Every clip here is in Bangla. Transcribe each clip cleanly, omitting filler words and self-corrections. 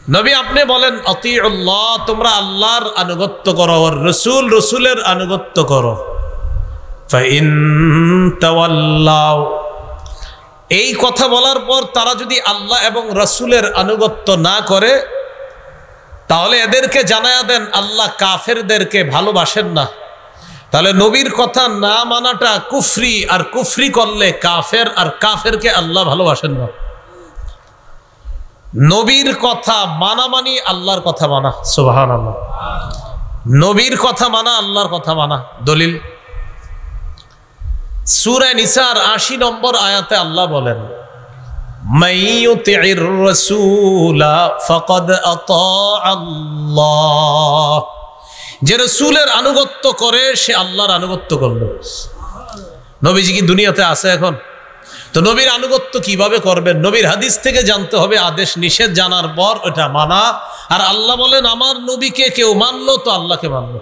নবী আপনি বলেন আতিউল্লাহ, তোমরা আল্লাহর আনুগত্য করো, আর রাসূল রাসূলের আনুগত্য করো। ফাইন তাওয়াল্লাউ, এই কথা বলার পর তারা যদি আল্লাহ এবং রাসূলের আনুগত্য না করে, তাহলে এদেরকে জানায়া দেন আল্লাহ কাফেরদেরকে ভালোবাসেন না। তাহলে নবীর কথা না মানাটা কুফরি, আর কুফরি করলে কাফের, আর কাফেরকে আল্লাহ ভালোবাসেন না। নবীর কথা মানা মানি আল্লাহর কথা মানা। সুবহানাল্লাহ। নবীর কথা মানা আল্লাহর কথা মানা। দলিল সূরা নিসার ৮০ নম্বর আয়াতে আল্লাহ বলেন, মাইয়ুতির রাসূলা ফাকাদ আতাআল্লাহ, যে রাসূলের আনুগত্য করে সে আল্লাহর আনুগত্য করলো। নবীজি কি দুনিয়াতে আছে এখন? তো নবীর আনুগত্য কিভাবে করবেন? নবীর হাদিস থেকে জানতে হবে, আদেশ নিষেধ জানার পর ওটা মানা। আর আল্লাহ বলেন আমার নবীকে কেউ মানলো তো আল্লাহকে মানলো।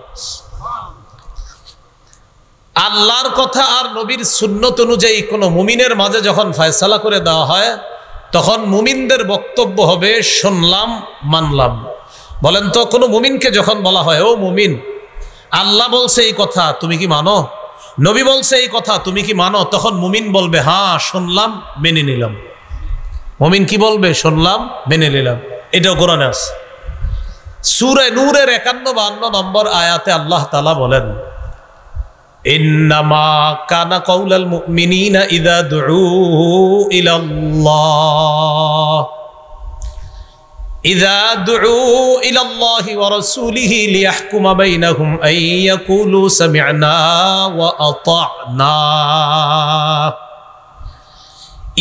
আল্লাহর কথা আর নবীর সুন্নত অনুযায়ী কোনো মুমিনের মাঝে যখন ফয়সালা করে দেওয়া হয়, তখন মুমিনদের বক্তব্য হবে শুনলাম মানলাম। বলেন তো, কোনো মুমিনকে যখন বলা হয় ও মুমিন, আল্লাহ বলছে এই কথা তুমি কি মানো, নবী বলছে এই কথা তুমি কি মানো, তখন মুমিন বলবে হ্যাঁ শুনলাম মেনে নিলাম। মুমিন কি বলবে? শুনলাম মেনে নিলাম। এটাও কোরআনে আছে। সূরা নূরের ৫১-৫২ নম্বর আয়াতে আল্লাহ তাআলা বলেন, ইন্নামা কানা কাউলাল মুমিনিনা ইযা দুউ ইলাল্লাহ ইযা দুউ ইলাল্লাহি ওয়া রাসূলিহি লিয়াহকুমা বাইনাহুম আন ইয়াকুলু সামি'না ওয়া আতা'না।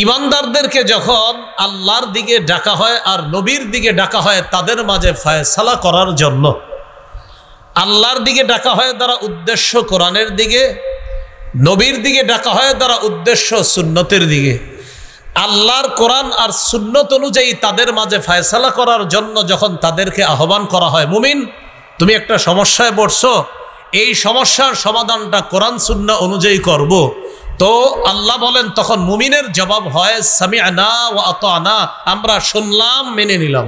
ঈমানদারদেরকে যখন আল্লাহর দিকে ডাকা হয় আর নবীর দিকে ডাকা হয় তাদের মাঝে ফয়সালা করার জন্য, আল্লাহর দিকে ডাকা হয় দ্বারা উদ্দেশ্য কোরআনের দিকে, নবীর দিকে ডাকা হয় দ্বারা উদ্দেশ্য সুন্নতের দিকে। আল্লাহর কোরআন আর সুন্নত অনুযায়ী তাদের মাঝে ফয়সালা করার জন্য যখন তাদেরকে আহ্বান করা হয়, মুমিন তুমি একটা সমস্যায় পড়ছো, এই সমস্যার সমাধানটা কোরআন সুন্নাহ অনুযায়ী করব, তো আল্লাহ বলেন তখন মুমিনের জবাব হয় সামি'না ওয়া আতা'না, আমরা শুনলাম মেনে নিলাম।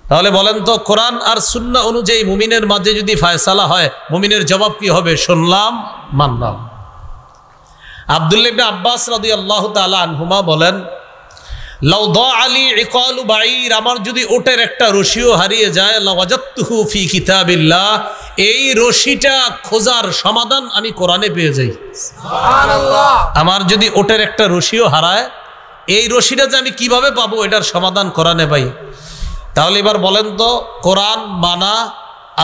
তাহলে বলেন তো, কোরআন আর সুন্নাহ অনুযায়ী মুমিনের মাঝে যদি ফয়সালা হয়, মুমিনের জবাব কি হবে? শুনলাম মানলাম। আব্দুল্লাহ ইবনে আব্বাস রাদিয়াল্লাহু তাআলা আনহুমা বলেন, লাউ দাআলি ইকালু বাঈর, আমার যদি ওটের একটা রশিও হারিয়ে যায়, লাওয়াজাতুহু ফি কিতাবিল্লাহ, এই রশিটা খোঁজার সমাধান আমি কোরআনে পেয়ে যাই। সুবহানাল্লাহ। আমার যদি ওটের একটা রশিও হারায়, এই রশিটা যে আমি কিভাবে পাবো এটার সমাধান কোরআনে পাই। তাহলে এবার বলেন তো, কোরআন মানা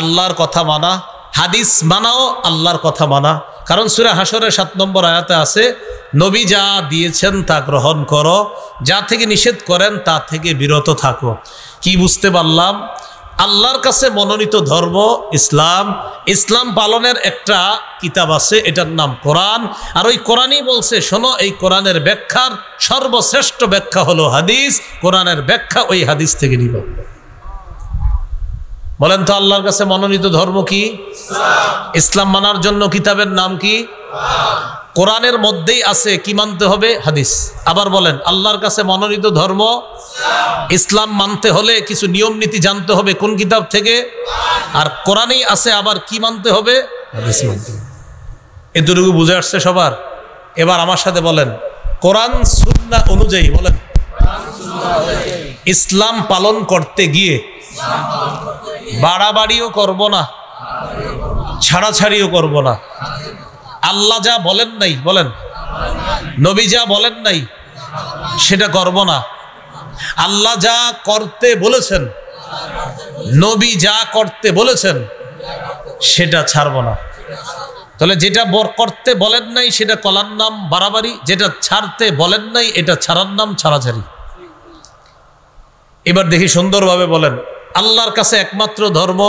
আল্লাহর কথা মানা, হাদিস মানাও আল্লাহর কথা মানা। কারণ সূরা হাশরের ৭ নম্বর আয়াতে আছে, নবী যা দিয়েছেন তা গ্রহণ করো, যা থেকে নিষেধ করেন তা থেকে বিরত থাকো। কি বুঝতে পারলাম? আল্লাহর কাছে মনোনীত ধর্ম ইসলাম, ইসলাম পালনের একটা কিতাব আছে, এটার নাম কোরআন। আর ওই কোরআনই বলছে শোনো, এই কোরআনের ব্যাখ্যার সর্বশ্রেষ্ঠ ব্যাখ্যা হলো হাদিস, কোরআনের ব্যাখ্যা ওই হাদিস থেকে নিব। বলেন তো, আল্লাহর কাছে মনোনীত ধর্ম কি? ইসলাম মানার জন্য কিতাবের নাম কি? কোরআনের মধ্যেই আছে কি মানতে হবে? হাদিস। আবার বলেন, আল্লাহর কাছে মনোনীত ধর্ম ইসলাম মানতে হলে কিছু নিয়ম নীতি জানতে হবে কোন কিতাব থেকে? আর কোরআনেই আছে আবার কি মানতে হবে? হাদিস মানতে হবে। এতটুকু বুঝে আসছে সবার? এবার আমার সাথে বলেন, কোরআন সুন্নাহ অনুযায়ী বলেন, ইসলাম পালন করতে গিয়ে বাড়াবাড়িও করব না, ছাড়াছাড়িও করব না। আল্লাহ যা বলেন নাই, বলেন নবী যা বলেন নাই সেটা করব না। আল্লাহ যা করতে বলেছেন, নবী যা করতে বলেছেন সেটা ছাড়ব না। তাহলে যেটা করতে বলেন নাই সেটা করার নাম বাড়াবাড়ি, যেটা ছাড়তে বলেন নাই এটা ছাড়ার নাম ছাড়াছাড়ি। এবার দেখি সুন্দরভাবে বলেন, আল্লাহর কাছে একমাত্র ধর্ম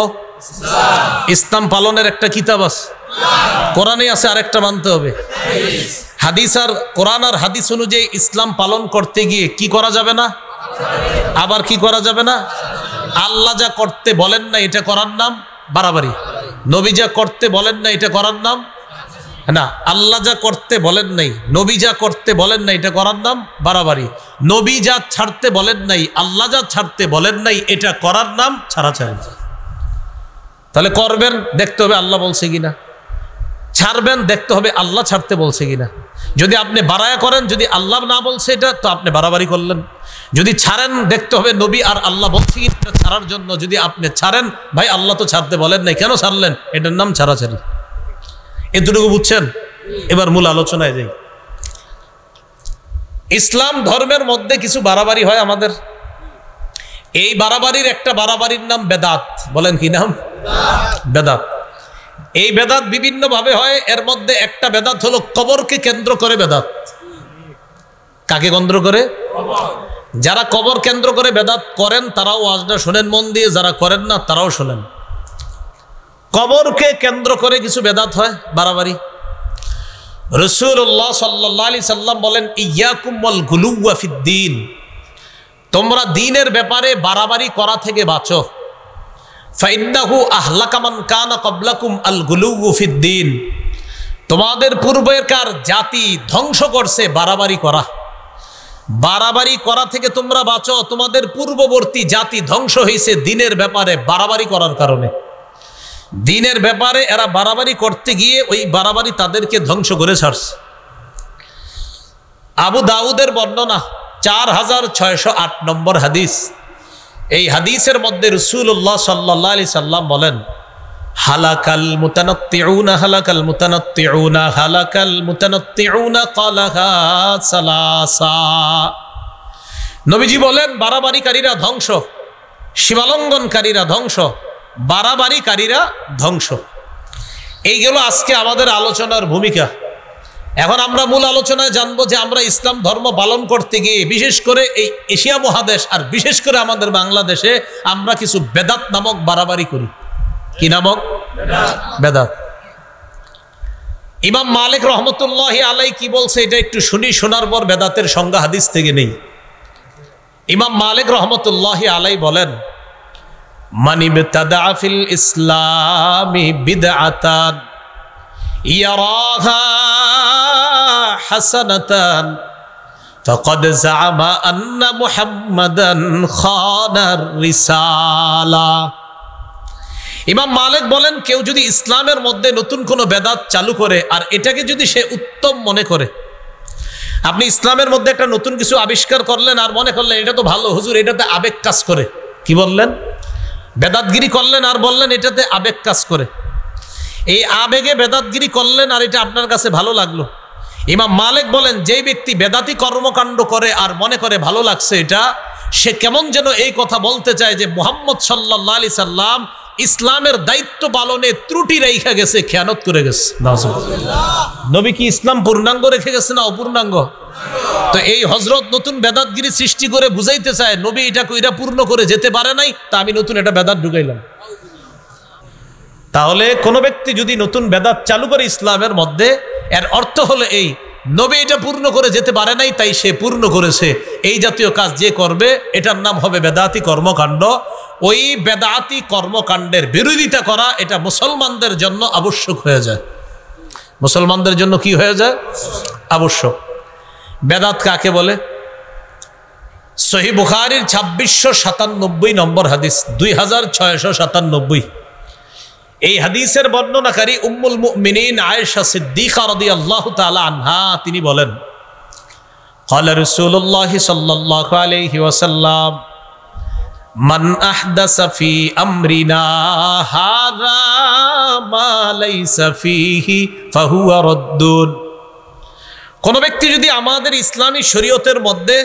ইসলাম পালনের একটা কিতাব আছে, কোরআনে আছে, আরেকটা মানতে হবে হাদিস। আর কোরআন আর হাদিস অনুযায়ী ইসলাম পালন করতে গিয়ে কি করা যাবে না? আবার কি করা যাবে না? আল্লাহ যা করতে বলেন না এটা করার নাম বাড়াবাড়ি, নবী যা করতে বলেন না এটা করার নাম। না, আল্লাহ যা করতে বলেন নাই, নবী যা করতে বলেন নাই, এটা করার নাম বাড়াবাড়ি। নবী যা ছাড়তে বলেন নাই, আল্লাহ যা ছাড়তে বলেন নাই, এটা করার নাম ছাড়াছাড়ি। তাহলে করবেন, দেখতে হবে আল্লাহ বলছে কিনা, ছাড়বেন দেখতে হবে আল্লাহ ছাড়তে বলছে কিনা। যদি আপনি বাড়ায়া করেন, যদি আল্লাহ না বলছে এটা, তো আপনি বাড়াবাড়ি করলেন। যদি ছাড়েন, দেখতে হবে নবী আর আল্লাহ বলছে কিনা ছাড়ার জন্য। যদি আপনি ছাড়েন, ভাই আল্লাহ তো ছাড়তে বলেন নাই, কেন ছাড়লেন, এটার নাম ছাড়াছাড়ি। এতটুকু বুঝছেন? এবার মূল আলোচনায় যাই। ইসলাম ধর্মের মধ্যে কিছু বাড়াবাড়ি হয় আমাদের। এই বাড়াবাড়ির একটা বাড়াবাড়ির নাম বেদাত। বলেন কি নাম? বেদাত। এই বেদাত বিভিন্ন ভাবে হয়। এর মধ্যে একটা বেদাত হলো কবরকে কেন্দ্র করে বেদাত। কাকে কেন্দ্র করে? যারা কবর কেন্দ্র করে বেদাত করেন তারাও ওয়াজটা শোনেন মন দিয়ে, যারা করেন না তারাও শোনেন। কবরকে কেন্দ্র করে কিছু বেদাত হয়, বাড়াবাড়ি। রাসূলুল্লাহ সাল্লাল্লাহু আলাইহি সাল্লাম বলেন, ইয়াকুম ওয়াল গুলুওয়া ফিদ্দীন, তোমরা দ্বীনের ব্যাপারে বাড়াবাড়ি করা থেকে বাঁচো। ফাইন্নাহু আহলাকা মান কানা ক্বাবলাকুম আল গুলুউ ফিদ্দীন, তোমাদের পূর্বেকার জাতি ধ্বংস করছে বাড়াবাড়ি করা। বাড়াবাড়ি করা থেকে তোমরা বাঁচো। তোমাদের পূর্ববর্তী জাতি ধ্বংস হয়েছে দ্বীনের ব্যাপারে বাড়াবাড়ি করার কারণে। দ্বীনের ব্যাপারে এরা বাড়াবাড়ি করতে গিয়ে ওই বাড়াবাড়ি তাদেরকে ধ্বংস করে ছাড়ছে। আবু দাউদের বর্ণনা 4608 নম্বর হাদিস। এই হাদিসের মধ্যে রাসূলুল্লাহ সাল্লাল্লাহু আলাইহি সাল্লাম বলেন, হালাকাল মুতানাত্তিউনা হালাকাল মুতানাত্তিউনা হালাকাল মুতানাত্তিউনা ক্বালাহা সালাসা। নবীজি বলেন, বাড়াবাড়িকারীরা ধ্বংস, সীমালঙ্ঘনকারীরা ধ্বংস, বাড়াবাড়িকারীরা ধ্বংস। এইগুলো আজকে আমাদের আলোচনার ভূমিকা। এখন আমরা মূল আলোচনায় জানবো যে আমরা ইসলাম ধর্ম পালন করতে গিয়ে বিশেষ করে এই এশিয়া মহাদেশ আর বিশেষ করে আমাদের বাংলাদেশে আমরা কিছু বেদাত নামক বাড়াবাড়ি করি। কি নামক? বেদাত। ইমাম মালিক রহমতুল্লাহি আলাই কি বলছে এটা একটু শুনি, শোনার পর বেদাতের সংজ্ঞা হাদিস থেকে নেই। ইমাম মালিক রহমতুল্লাহি আলাই বলেন, মান ইবতাদা ফিল ইসলামি বিদআতান ইয়ারাহা হাসানাতান ফাকাদ জাআমা আন্না মুহাম্মাদান খানার রিসালা। ইমাম মালিক বলেন, কেউ যদি ইসলামের মধ্যে নতুন কোনো বেদাত চালু করে আর এটাকে যদি সে উত্তম মনে করে, আপনি ইসলামের মধ্যে একটা নতুন কিছু আবিষ্কার করলেন আর মনে করলেন এটা তো ভালো, হুজুর এটাতে আবেগ কাজ করে। কি বললেন? বেদাতগিরি করলেন আর বললেন এটাতে আবেগ কাজ করে। এই আবেগে বেদাতগিরি করলেন আর এটা আপনার কাছে ভালো লাগলো। ইমাম মালিক বলেন, যেই ব্যক্তি বেদাতি কর্মকাণ্ড করে আর মনে করে ভালো লাগছে এটা, সে কেমন যেন এই কথা বলতে চায় যে মুহাম্মদ সাল্লাল্লাহু আলাইহি সাল্লাম ইসলামের দায়িত্ব পালনে ত্রুটি রেখে গেছে, খেয়ানত করে গেছে। নবী কি ইসলাম পূর্ণাঙ্গ রেখে গেছে না অপূর্ণাঙ্গ? তো এই হযরত নতুন বেদাতগিরি সৃষ্টি করে বুঝাইতে চায় নবী এটা কইরা পূর্ণ করে যেতে পারে নাই, তা আমি নতুন এটা বেদাত ঢুকাইলাম। তাহলে কোনো ব্যক্তি যদি নতুন বেদাত চালু করে ইসলামের মধ্যে, এর অর্থ হলো এই, নবী এটা পূর্ণ করে যেতে পারে নাই তাই সে পূর্ণ করেছে। এই জাতীয় কাজ যে করবে এটার নাম হবে বেদাতি কর্মকাণ্ড। ওই বেদাতি কর্মকাণ্ডের বিরোধিতা করা এটা মুসলমানদের জন্য আবশ্যক হয়ে যায়। মুসলমানদের জন্য কি হয়ে যায়? আবশ্যক। বেদাত কাকে বলে? সহিহ বুখারীর 2697 নম্বর হাদিস, 2697। এই হাদিসের বর্ণনাকারী উম্মুল মুমিনিন আয়েশা সিদ্দিকা রাদিয়াল্লাহু তাআলা আনহা তিনি বলেন, ক্বালা রাসূলুল্লাহ সাল্লাল্লাহু আলাইহি ওয়াসাল্লাম, মান আহদাসা ফি আমরিনা হাযা মা লাইসা ফীহি ফাহুয়া রাদ্দুন। কোন ব্যক্তি যদি আমাদের ইসলামী শরীয়তের মধ্যে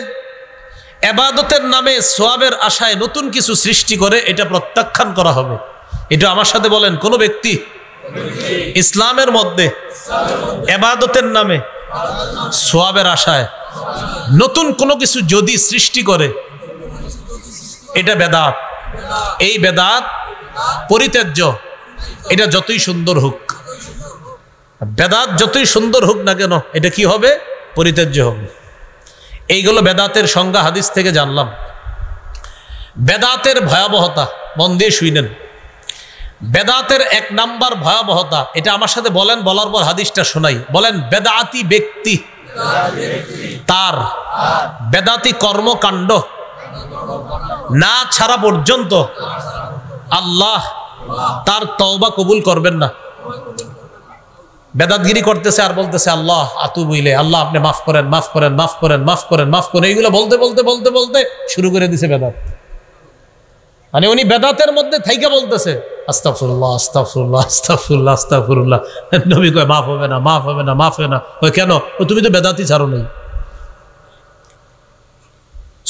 ইবাদতের নামে সওয়াবের আশায় নতুন কিছু সৃষ্টি করে, এটা প্রত্যাখ্যান করা হবে। এটা আমার সাথে বলেন, কোন ব্যক্তি ইসলামের মধ্যে ইবাদতের নামে সওয়াবের আশায় নতুন কোনো কিছু যদি সৃষ্টি করে, এটা বেদাত। এই বেদাত পরিত্যাজ্য। এটা যতই সুন্দর হোক, বেদাত যতই সুন্দর হোক না কেন, এটা কি হবে? পরিত্যাজ্য হবে। এইগুলো বেদাতের সংজ্ঞা হাদিস থেকে জানলাম। বেদাতের ভয়াবহতা মন দিয়ে শুনেন। বেদাতের এক নাম্বার ভয়াবহতা, এটা আমার সাথে বলেন, বলার পর হাদিসটা শোনাই। বলেন, বেদাতি ব্যক্তি তার বেদাতি কর্মকাণ্ড না ছাড়া পর্যন্ত আল্লাহ তার তওবা কবুল করবেন না। বেদাতগিরি করতেছে আর বলতেছে আল্লাহ আতুবু ইলাইহি, আল্লাহ আপনি মাফ করেন, মাফ করেন, মাফ করেন, মাফ করেন, মাফ করেন, এইগুলো বলতে বলতে বলতে বলতে শুরু করে দিছে বেদাত। মানে উনি বেদাতের মধ্যে থাইকা বলতেছে আস্তাগফিরুল্লাহ, আস্তাগফিরুল্লাহ, আস্তাগফিরুল্লাহ, আস্তাগফিরুল্লাহ। নবী কয় মাফ হবে না, মাফ হবে না, মাফ হবে না। ওই কেন? ও তুমি তো বেদাতই ছাড়ো নাই।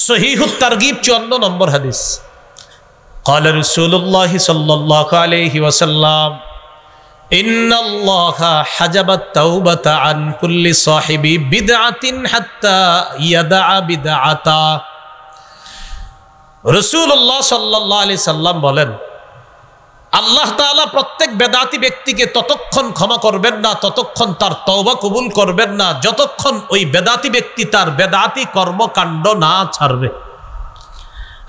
সহিহুত তারগিব 54 নম্বর হাদিস। قال رسول الله صلى الله عليه وسلم إن الله حجب التوبة عن كل صاحب بدعة حتى يدع بدعته। রাসূলুল্লাহ সাল্লাল্লাহু আলাইহি সাল্লাম বলেন, আল্লাহ তাআলা প্রত্যেক বেদাতি ব্যক্তিকে ততক্ষণ ক্ষমা করবেন না, ততক্ষণ তার তওবা কবুল করবেন না, যতক্ষণ ওই বেদাতি ব্যক্তি তার বেদাতি কর্মকাণ্ড না ছাড়বে।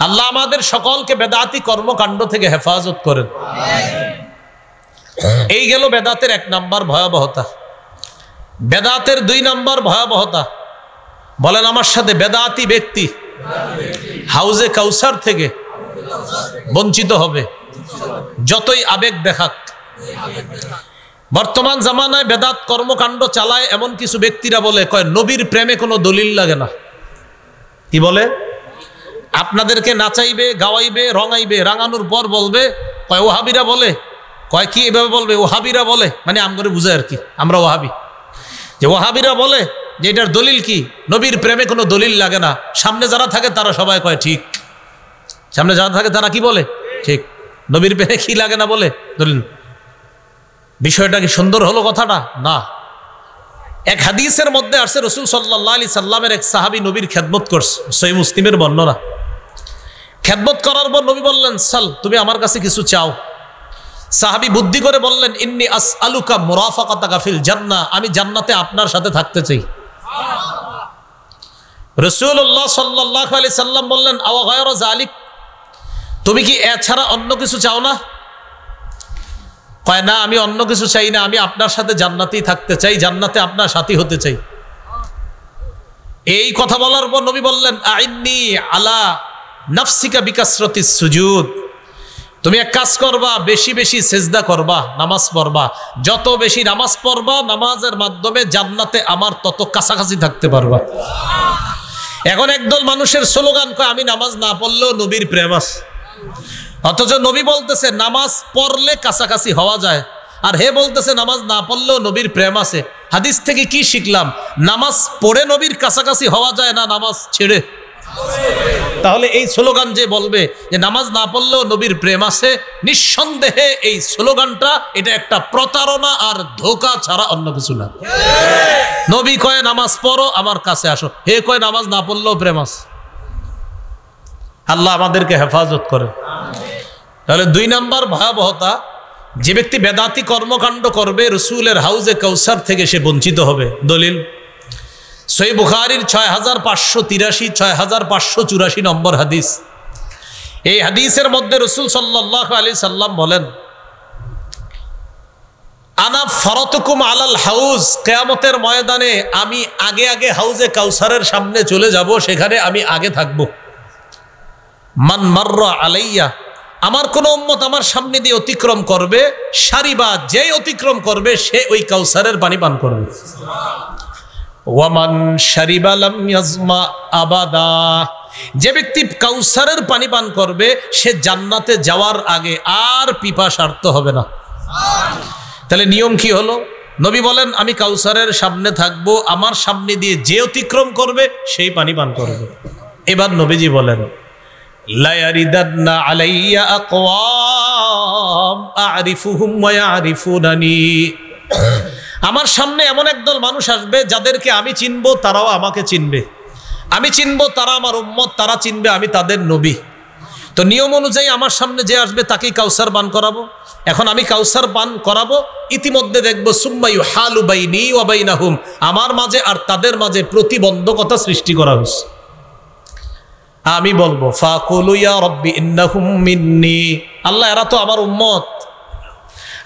আল্লাহ আমাদের সকলকে বেদাতি কর্মকাণ্ড থেকে হেফাজত করেন। এই গেল বেদাতের এক নাম্বার ভয়াবহতা। বেদাতের 2 নাম্বার ভয়াবহতা, বলেন আমার সাথে, বেদাতি ব্যক্তি হাউজে কাউসার থেকে বঞ্চিত হবে, যতই আবেগ দেখাক। বর্তমান জামানায় বেদাত কর্মকাণ্ড চালায় এমন কিছু ব্যক্তিরা বলে, কয় নবীর প্রেমে কোনো দলিল লাগে না। কি বলে? আপনাদেরকে নাচাইবে, গাওয়াইবে, রঙাইবে, রাঙানোর পর বলবে, কয় ওহাবিরা বলে। কয় কি এভাবে বলবে? ওহাবিরা বলে, মানে আমগরে বুঝায় আর কি, আমরা ওহাবি, যে ওহাবিরা বলে যে এটার দলিল কি? নবীর প্রেমে কোনো দলিল লাগে না। সামনে যারা থাকে তারা সবাই কয় ঠিক, সামনে যারা থাকে তারা কি বলে? ঠিক। নবীর প্রেমে কি লাগে না বলে দলিল। বিষয়টা কি সুন্দর হলো কথাটা? না। এক হাদিসের মধ্যে আসছে, রাসূল সাল্লাল্লাহু আলাইহি সাল্লামের এক সাহাবী নবীর খেদমত করছে, সহিহ মুসলিমের বর্ণনা। খেদমত করার পর নবী বললেন, সাল, তুমি আমার কাছে কিছু চাও। সাহাবী বুদ্ধি করে বললেন, ইন্নী আসআলুকা মুরাফাকাতাকা ফিল জান্নাহ, আমি জান্নাতে আপনার সাথে থাকতে চাই। রাসূলুল্লাহ সাল্লাল্লাহু আলাইহি সাল্লাম বললেন, আও গায়রা যালিক, তুমি কি এছাড়া অন্য কিছু চাও না? কয় না, আমি অন্য কিছু চাই না, আমি আপনার সাথে জান্নাতেই থাকতে চাই, জান্নাতে আপনার সাথী হতে চাই। এই কথা বলার পর নবী বললেন, আইন্নী আলা নাফসিকা বিকাসরাতিস সুজুদ, তুমি এক কাজ করবা, বেশি বেশি সেজদা করবা, নামাজ পড়বা। যত বেশি নামাজ পড়বা, নামাজের মাধ্যমে জান্নাতে আমার তত কাছাকাছি থাকতে পারবা। এখন একদল মানুষের স্লোগান, কয় আমি নামাজ না পড়লেও নবীর প্রেম আছে, অথচ নবী বলতেছে নামাজ পড়লে কাছাকাছি হওয়া যায়, আর হে বলতেছে নামাজ না পড়লেও নবীর প্রেম আছে। হাদিস থেকে কি শিখলাম? নামাজ পড়ে নবীর কাছাকাছি হওয়া যায় না, নামাজ ছেড়ে। তাহলে এই স্লোগান যে বলবে যে নামাজ না পড়লেও নবীর প্রেম আছে, নিঃসন্দেহে এই স্লোগানটা এটা একটা প্রতারণা আর ধোঁকা ছাড়া অন্য কিছু না। নবী কয় নামাজ পড়ো, আমার কাছে আসো, হে কয় নামাজ না পড়লেও প্রেম আছে। আল্লাহ আমাদেরকে হেফাজত করে। তাহলে 2 নাম্বার ভয়াবহতা, যে ব্যক্তি বেদাতি কর্মকাণ্ড করবে, রাসূলের হাউজে কাউসার থেকে সে বঞ্চিত হবে। দলিল সহিহ বুখারীর 6583, 6584 নম্বর হাদিস। এই হাদিসের মধ্যে রাসূল সাল্লাল্লাহু আলাইহি সাল্লাম বলেন, আনা ফারাতুকুম আলাল হাউজ, কিয়ামতের ময়দানে আমি আগে আগে হাউজে কাউসারের সামনে চলে যাব, সেখানে আমি আগে থাকব। মান মাররা আলাইয়া, আমার কোন উম্মত আমার সামনে দিয়ে অতিক্রম করবে, সারিবা, যে অতিক্রম করবে সে ওই কাউসারের পানি পান করবে। ওয়ামান শারিবা লাম ইয়াজমা আবাদা, যে ব্যক্তি কাউসারের পানি পান করবে সে জান্নাতে যাওয়ার আগে আর পিপাসার্ত হবে না। তাহলে নিয়ম কি হলো? নবী বলেন আমি কাউসারের সামনে থাকব, আমার সামনে দিয়ে যে অতিক্রম করবে সেই পানি পান করবে। এবার নবীজি বলেন, লা ইয়ারিদান্না আলাইয়া আকওয়াম আরিফুহুম ওয়া ইয়ারিফুনানি, আমার সামনে এমন একদল মানুষ আসবে যাদেরকে আমি চিনবো, তারাও আমাকে চিনবে, আমি চিনবো, তারা আমার উম্মত, তারা চিনবে আমি তাদের নবী। তো নিয়ম অনুযায়ী আমার সামনে যে আসবে তাকেই কাউসার পান করাবো। এখন আমি কাউসার পান করাবো, ইতিমধ্যে দেখবো সুম্মা ইউহালু বাইনি ওয়া বাইনাহুম, আমার মাঝে আর তাদের মাঝে প্রতিবন্ধকতা সৃষ্টি করা হয়েছে। আমি বলবো ফাকুলু ইয়া রাব্বি ইন্নাহুম মিন্নি, আল্লাহ এরা তো আমার উম্মত,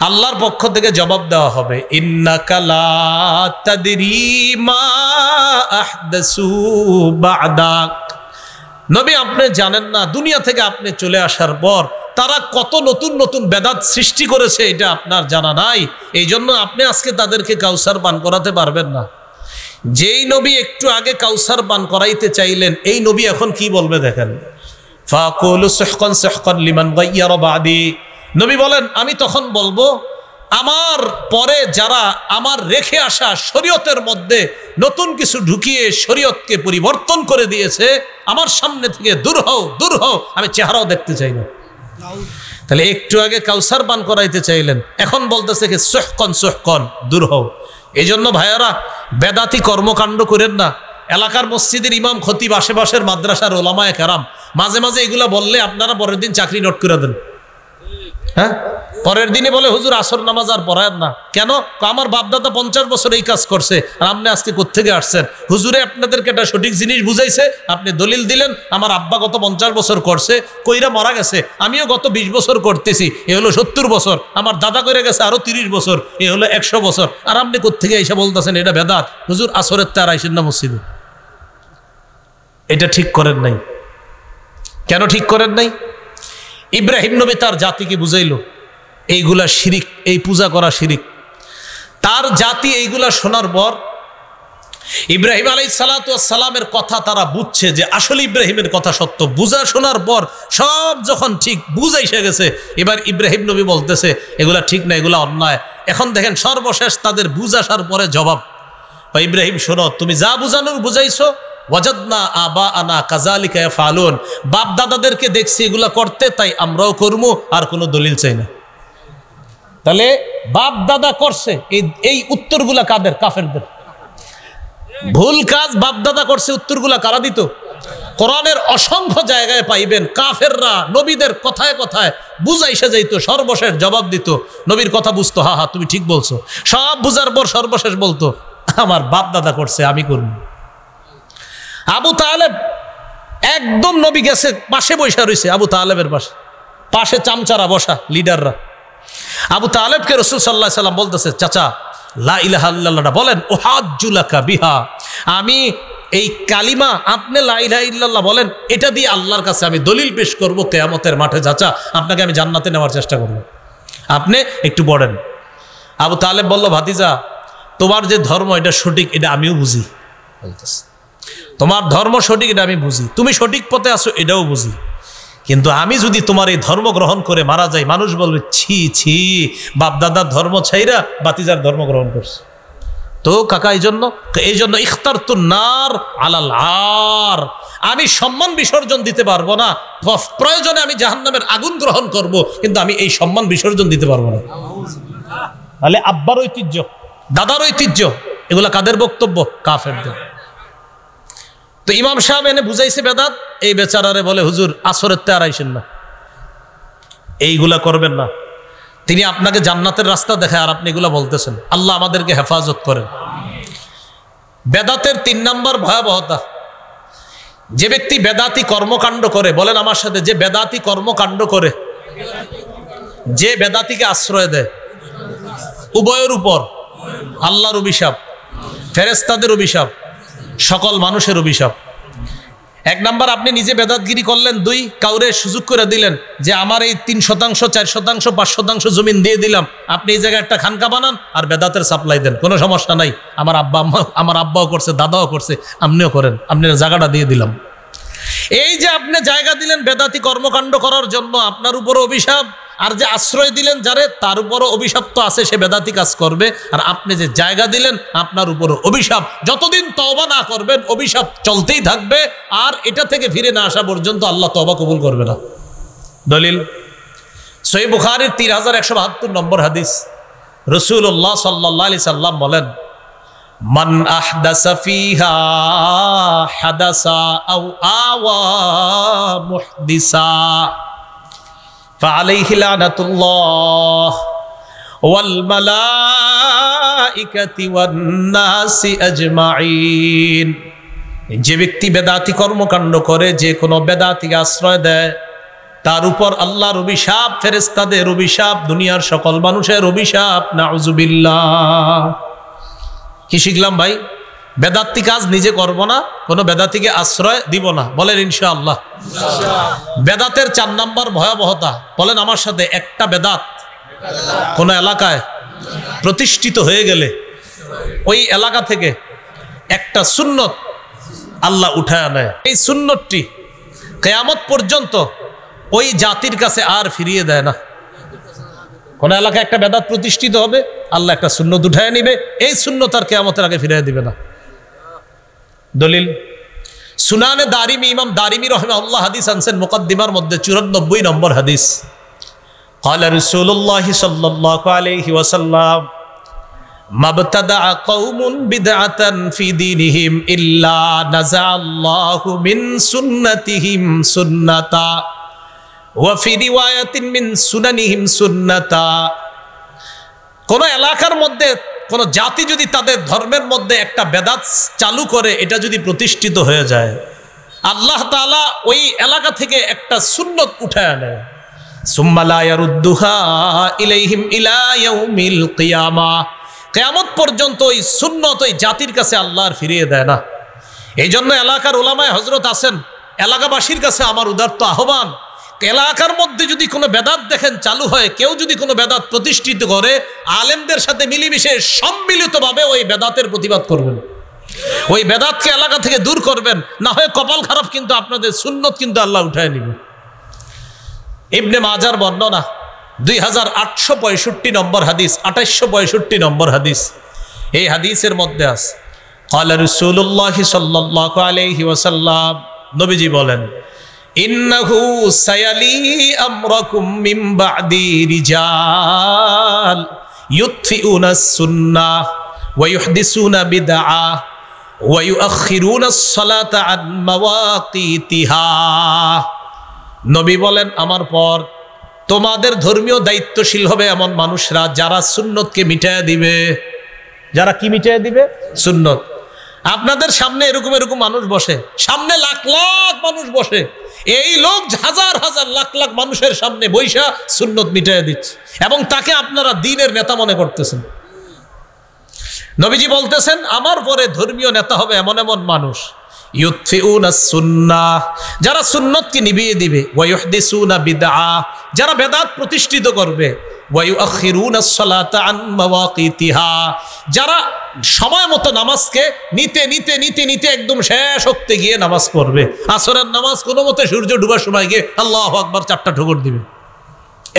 আল্লাহর পক্ষ থেকে জবাব দেওয়া হবে, ইন্নাকা লা তাদরি মা আহদাসু বা'দাক। নবী আপনি জানেন না দুনিয়া থেকে আপনি চলে আসার পর তারা কত নতুন নতুন বেদাত সৃষ্টি করেছে, এটা আপনার জানা নাই। এই জন্য আপনি আজকে তাদেরকে কাউসার পান করাতে পারবেন না। যেই নবী একটু আগে কাউসার পান করাইতে চাইলেন, এই নবী এখন কি বলবে দেখেন, ফাকুলু সুহকান সুহকান লিমান গায়্যারা বাদি। নবী বলেন আমি তখন বলবো আমার পরে যারা আমার রেখে আসা শরীয়তের মধ্যে নতুন কিছু ঢুকিয়ে শরীয়তকে পরিবর্তন করে দিয়েছে, আমার সামনে থেকে দূর হও, দূর হও, আমি চেহারাও দেখতে চাই না। তাহলে একটু আগে কাউসার পান করাইতে চাইলেন, এখন বলতেছে কি সুহকান সুহকান, দূর হও। এই জন্য ভাইয়ারা বেদাতি কর্মকাণ্ড করেন না। এলাকার মসজিদের ইমাম খতিব, আশেপাশের মাদ্রাসার ওলামায়ে কেরাম মাঝে মাঝে এগুলা বললে আপনারা পরের দিন চাকরি নোট করে দেন। হ্যাঁ, পরের দিনে বলে হুজুর আসর নামাজ আর পড়ায়েন না কেন? আমার বাপদাদা 50 বছর এই কাজ করছে, আর আপনি আজকে কোত্থেকে আসছেন? হুজুরে আপনাদেরকে একটা সঠিক জিনিস বুঝাইছে, আপনি দলিল দিলেন আমার আব্বা গত 50 বছর করছে, কইরা মারা গেছে, আমিও গত 20 বছর করতেছি, এ হলো 70 বছর, আমার দাদা করে গেছে আরো 30 বছর, এ হলো 100 বছর, আর আপনি কোত্থেকে এসে বলতেছেন এটা বেদাত? হুজুর আসরের তার আইসেন না মসজিদে। এটা ঠিক করেন নাই। কেন ঠিক করেন নাই? ইব্রাহিম নবী তার জাতিকে বুঝাইলো এইগুলা শিরিক, এই পূজা করা শিরিক। তার জাতি এইগুলা শোনার পর ইব্রাহিম আলাইহিস সালাতু ওয়াস সালামের কথা তারা বুঝছে যে আসলে ইব্রাহিমের কথা সত্য। বুঝা শোনার পর সব যখন ঠিক বুঝাইসে গেছে, এবার ইব্রাহিম নবী বলতেছে এগুলা ঠিক না, এগুলা অন্যায়। এখন দেখেন সর্বশেষ তাদের বুঝ আসার পরে জবাব, ইব্রাহিম শোনো, তুমি যা বুঝানোর বুঝাইছো, ওয়াজাদনা আবাআনা কাযালিকা ইয়াফআলুন, বাপ দাদাদেরকে দেখছি এগুলা করতে, তাই আমরাও করবো, আর কোনো দলিল চাই না। তাহলে বাপ দাদা করছে, এই উত্তরগুলা কাদের? কাফেরদের। ভুল কাজ বাপ দাদা করছে, উত্তরগুলা কারা দিত? কোরআনের অসংখ্য জায়গায় পাইবেন কাফেররা নবীদের কথায় কথায় বুঝাইসে যাইত, সর্বশেষ জবাব দিত, নবীর কথা বুঝতো, হা হা তুমি ঠিক বলছো, সব বুঝার পর সর্বশেষ বলতো আমার বাপ দাদা করছে, আমি করব। আবু তালেব একদম নবী গেছে পাশে বসা রয়েছে, আবু তালেবের পাশে, পাশে চামচারা বসা, লিডাররা। আবু তালেবকে রাসূল সাল্লাল্লাহু আলাইহি সাল্লাম বলতেছে, চাচা লা ইলাহা ইল্লাল্লাহটা বলেন, উহাজ্জু লাকা বিহা, আমি এই কালিমা, আপনি লা ইলাহা ইল্লাল্লাহ বলেন, এটা দিয়ে আল্লাহর কাছে আমি দলিল পেশ করব কিয়ামতের মাঠে, চাচা আপনাকে আমি জান্নাতে নেওয়ার চেষ্টা করব, আপনি একটু পড়েন। আবু তালেব বলল, ভাতিজা তোমার যে ধর্ম এটা সঠিক, এটা আমিও বুঝি, বলতেছে তোমার ধর্ম সঠিক, এটা আমি বুঝি, তুমি সঠিক পথে আছো এটাও বুঝি, কিন্তু আমি যদি তোমার এই ধর্ম গ্রহণ করে মারা যাই, মানুষ বলবে ছি ছি, বাপদাদার ধর্ম ছাইরা বাতিজার ধর্ম গ্রহণ করছে। তো কাকা এই জন্য ইখতারতুন নার আলাল আর, আমি সম্মান বিসর্জন দিতে পারবো না, প্রয়োজনে আমি জাহান্নামের আগুন গ্রহণ করব, কিন্তু আমি এই সম্মান বিসর্জন দিতে পারবো না। তাহলে আব্বার ঐতিহ্য, দাদার ঐতিহ্য, এগুলা কাদের বক্তব্য? কাফেরদের। তো ইমাম সাহেব এনে বুঝাইছে বেদাত, এই বেচারারে বলে হুজুর আসরের তে আর আইসেন না, এইগুলা করবেন না, তিনি আপনাকে জান্নাতের রাস্তা দেখায়, আর আপনি এগুলা বলতেছেন। আল্লাহ আমাদেরকে হেফাজত করেন। বেদাতের 3 নম্বর ভয়াবহতা, যে ব্যক্তি বেদাতি কর্মকাণ্ড করে, বলেন আমার সাথে, যে বেদাতি কর্মকাণ্ড করে, যে বেদাতিকে আশ্রয় দেয়, উভয়ের উপর আল্লাহর অভিশাপ, ফেরেশতাদের অভিশাপ, সকল মানুষের অভিশাপ। 1 নাম্বার, আপনি নিজে বেদাতগিরি করলেন। 2, কাউরে সুযোগ করে দিলেন যে আমার এই 3%, 4%, 5% জমিন দিয়ে দিলাম, আপনি এই জায়গায় একটা খানকা বানান আর বেদাতের সাপ্লাই দেন, কোনো সমস্যা নাই, আমার আব্বাও করছে, দাদাও করছে, আপনিও করেন, আপনার জায়গাটা দিয়ে দিলাম। এই যে আপনি জায়গা দিলেন বেদাতি কর্মকাণ্ড করার জন্য, আপনার উপরও অভিশাপ, আর যে আশ্রয় দিলেন যারে, তার উপরও অভিশাপ তো আছে, সে বেদাতি কাজ করবে, আর আপনি যে জায়গা দিলেন আপনার উপরও অভিশাপ। যতদিন তওবা না করবেন অভিশাপ চলতেই থাকবে, আর এটা থেকে ফিরে না আসা পর্যন্ত আল্লাহ তওবা কবুল করবে না। দলিল সহিহ বুখারীর 3172 নম্বর হাদিস, রাসূলুল্লাহ সাল্লাল্লাহু আলাইহি সাল্লাম বলেন, মান আহদাসা ফিহা হাদাসা আও আওয়া মুহদিসা فعليه لعنة الله والملائكة والناس أجمعين। যে ব্যক্তি বেদাতি কর্মকাণ্ড করে, যে কোনো বেদাতিকে আশ্রয় দেয়, তার উপর আল্লাহর অভিশাপ, ফেরেশতাদের অভিশাপ, দুনিয়ার সকল মানুষের অভিশাপ, নাউজুবিল্লাহ। কি শিখলাম ভাই? বেদাত্তি কাজ নিজে করব না, কোনো বেদাতিকে আশ্রয় দিব না, বলেন ইনশাআল্লাহ। বেদাতের 4 নাম্বার ভয়াবহতা, বলেন আমার সাথে, একটা বেদাত কোন এলাকায় প্রতিষ্ঠিত হয়ে গেলে ওই এলাকা থেকে একটা সুন্নত আল্লাহ উঠায় নেয়। এই সুন্নতটি কিয়ামত পর্যন্ত ওই জাতির কাছে আর ফিরিয়ে দেয় না। কোন এলাকায় একটা বেদাত প্রতিষ্ঠিত হবে, আল্লাহ একটা সুন্নত উঠায় নিবে, এই সুন্নত আর কিয়ামতের আগে ফিরিয়ে দিবে না। দলিল সুনানে দারিমি, ইমাম দারিমি রাহিমাহুল্লাহ হাদিস আনছেন মুকদ্দিমার মধ্যে 94 নম্বর হাদিস। ক্বালা রাসূলুল্লাহ সাল্লাল্লাহু আলাইহি ওয়াসাল্লাম মাবতাদা কওমুন বিদআতান ফি দীনিহিম ইল্লা নাযাআল্লাহু মিন সুন্নাতিহিম সুন্নাতা ওয়া ফি রিওয়ায়াতিন মিন সুনানিহিম সুন্নাতা। কোন এলাকার মধ্যে কোন জাতি যদি তাদের ধর্মের মধ্যে একটা বেদাত চালু করে, এটা যদি প্রতিষ্ঠিত হয়ে যায়, আল্লাহ তাআলা ওই এলাকা থেকে একটা সুন্নত উঠায় নেয়। সুম্মা লা ইয়ারুদ্দুহা ইলাইহিম ইলা ইয়াউমিল কিয়ামাহ, কিয়ামত পর্যন্ত ওই সুন্নত ওই জাতির কাছে আল্লাহ আর ফিরিয়ে দেয় না। এই জন্য এলাকার উলামায়ে হযরত আছেন, এলাকাবাসীর কাছে আমার উদাত্ত আহ্বান, এলাকার মধ্যে যদি কোনো বেদাত দেখেন চালু হয়, কেউ যদি কোনো বেদাত প্রতিষ্ঠিত করে, আলেমদের সাথে মিলেমিশে সম্মিলিতভাবে ওই বেদাতের প্রতিবাদ করবেন, ওই বেদাতকে এলাকা থেকে দূর করবেন। না হয় কপাল খারাপ, কিন্তু আপনাদের সুন্নত কিন্তু আল্লাহ উঠায় নিবে। ইবনে মাজার বর্ণনা 2865 নম্বর হাদিস, 2865 নম্বর হাদিস। এই হাদিসের মধ্যে আছে ক্বালা রাসূলুল্লাহ সাল্লাল্লাহু আলাইহি ওয়াসাল্লাম, নবীজি বলেন, ইন্নাহু সায়ালি আমরাকুম মিন বা'দি রিজাল ইউতফিউনা সুন্নাহ ওয়া ইউহদিসুনা বিদআ ওয়া ইউআখিরুনা আস-সালাতা আন মাওয়াকিতিহা। নবী বলেন, আমার পর তোমাদের ধর্মীয় দায়িত্বশীল হবে এমন মানুষরা যারা সুন্নতকে মিটায় দিবে। যারা কি মিটায় দিবে? সুন্নত। আপনাদের সামনে এরকম এরকম মানুষ বসে, সামনে লাখ লাখ মানুষ বসে, এই লোক হাজার হাজার লাখ লাখ মানুষের সামনে বৈশা সুন্নত মিটায় দিচ্ছে, এবং তাকে আপনারা দ্বীনের নেতা মনে করতেছেন। নবীজি বলতেছেন, আমার পরে ধর্মীয় নেতা হবে এমন এমন মানুষ, ইউতফিউনা সুন্নাহ, যারা সুন্নতকে নিভিয়ে দিবে, ওয়া ইউহদিসুনা বিদআ, যারা বেদাত প্রতিষ্ঠিত করবে, ওয়া ইউআখিরুনা আস-সালাতা আন মাওয়াকিতিহা, যারা সময় মতো নামাজকে নিতে নিতে নিতে নিতে একদম শেষ হতে গিয়ে নামাজ পড়বে। আসরের নামাজ কোনো মতে সূর্য ডুবার সময় গিয়ে আল্লাহু আকবার 4টা ঠোকর দিবে,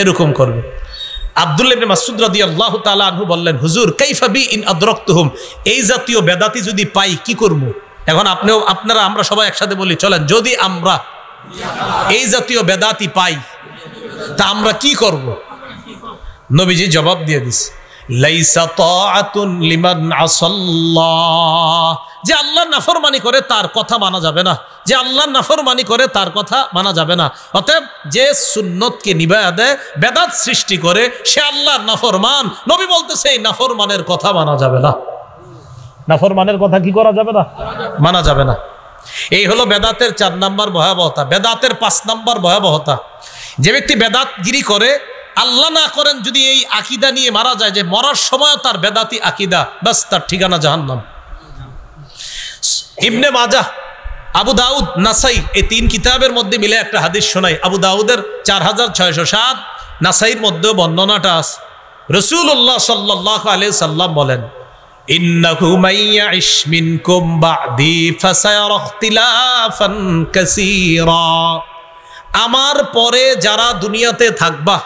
এরকম করবে। আব্দুল্লাহ ইবনে মাসউদ রাদিয়াল্লাহু তাআলা আনহু বললেন, হুজুর কাইফা বি ইন আদরাকতুহুম, এই জাতীয় বেদাতি যদি পাই কি করব? এখন আপনারা আমরা সবাই একসাথে বলি, চলেন, যদি আমরা এই জাতীয় বেদাতি পাই তা আমরা কি করব? নবীজি জবাব দিয়ে দিস, লাইসা তাআতুন লিমান আসাল্লাহ, যে আল্লাহর নাফরমানি করে তার কথা মানা যাবে না, যে আল্লাহর নাফরমানি করে তার কথা মানা যাবে না। অতএব যে সুন্নতকে নিভায়া দেয়, বেদাত সৃষ্টি করে, সে আল্লাহর নাফরমান। নবী বলতেছে এই নাফরমানের কথা মানা যাবে না। নাফরমানের কথা কি করা যাবে না? মানা যাবে না। এই হলো বেদাতের 4 নাম্বার ভয়াবহতা। বেদাতের 5 নাম্বার ভয়াবহতা, যে ব্যক্তি বেদাতগিরি করে, আল্লাহ না করেন যদি এই আকীদা নিয়ে মারা যায়, যে মরার সময় তার বেদাতি আকীদা, বাস তার ঠিকানা জাহান্নাম। ইবনে মাজাহ, আবু দাউদ, নাসাই, এই 3 কিতাবের মধ্যে মিলে একটা হাদিস শোনাই। আবু দাউদের 4607, নাসাইর মধ্যে বর্ণনাটা আছে। রাসূলুল্লাহ সাল্লাল্লাহু আলাইহি সাল্লাম বলেন, ইন্নাহু মাইয়াইশ মিনকুম বা'দি ফাসায়ারা ইখতিলাফান কাসীরা, আমার পরে যারা দুনিয়াতে থাকবা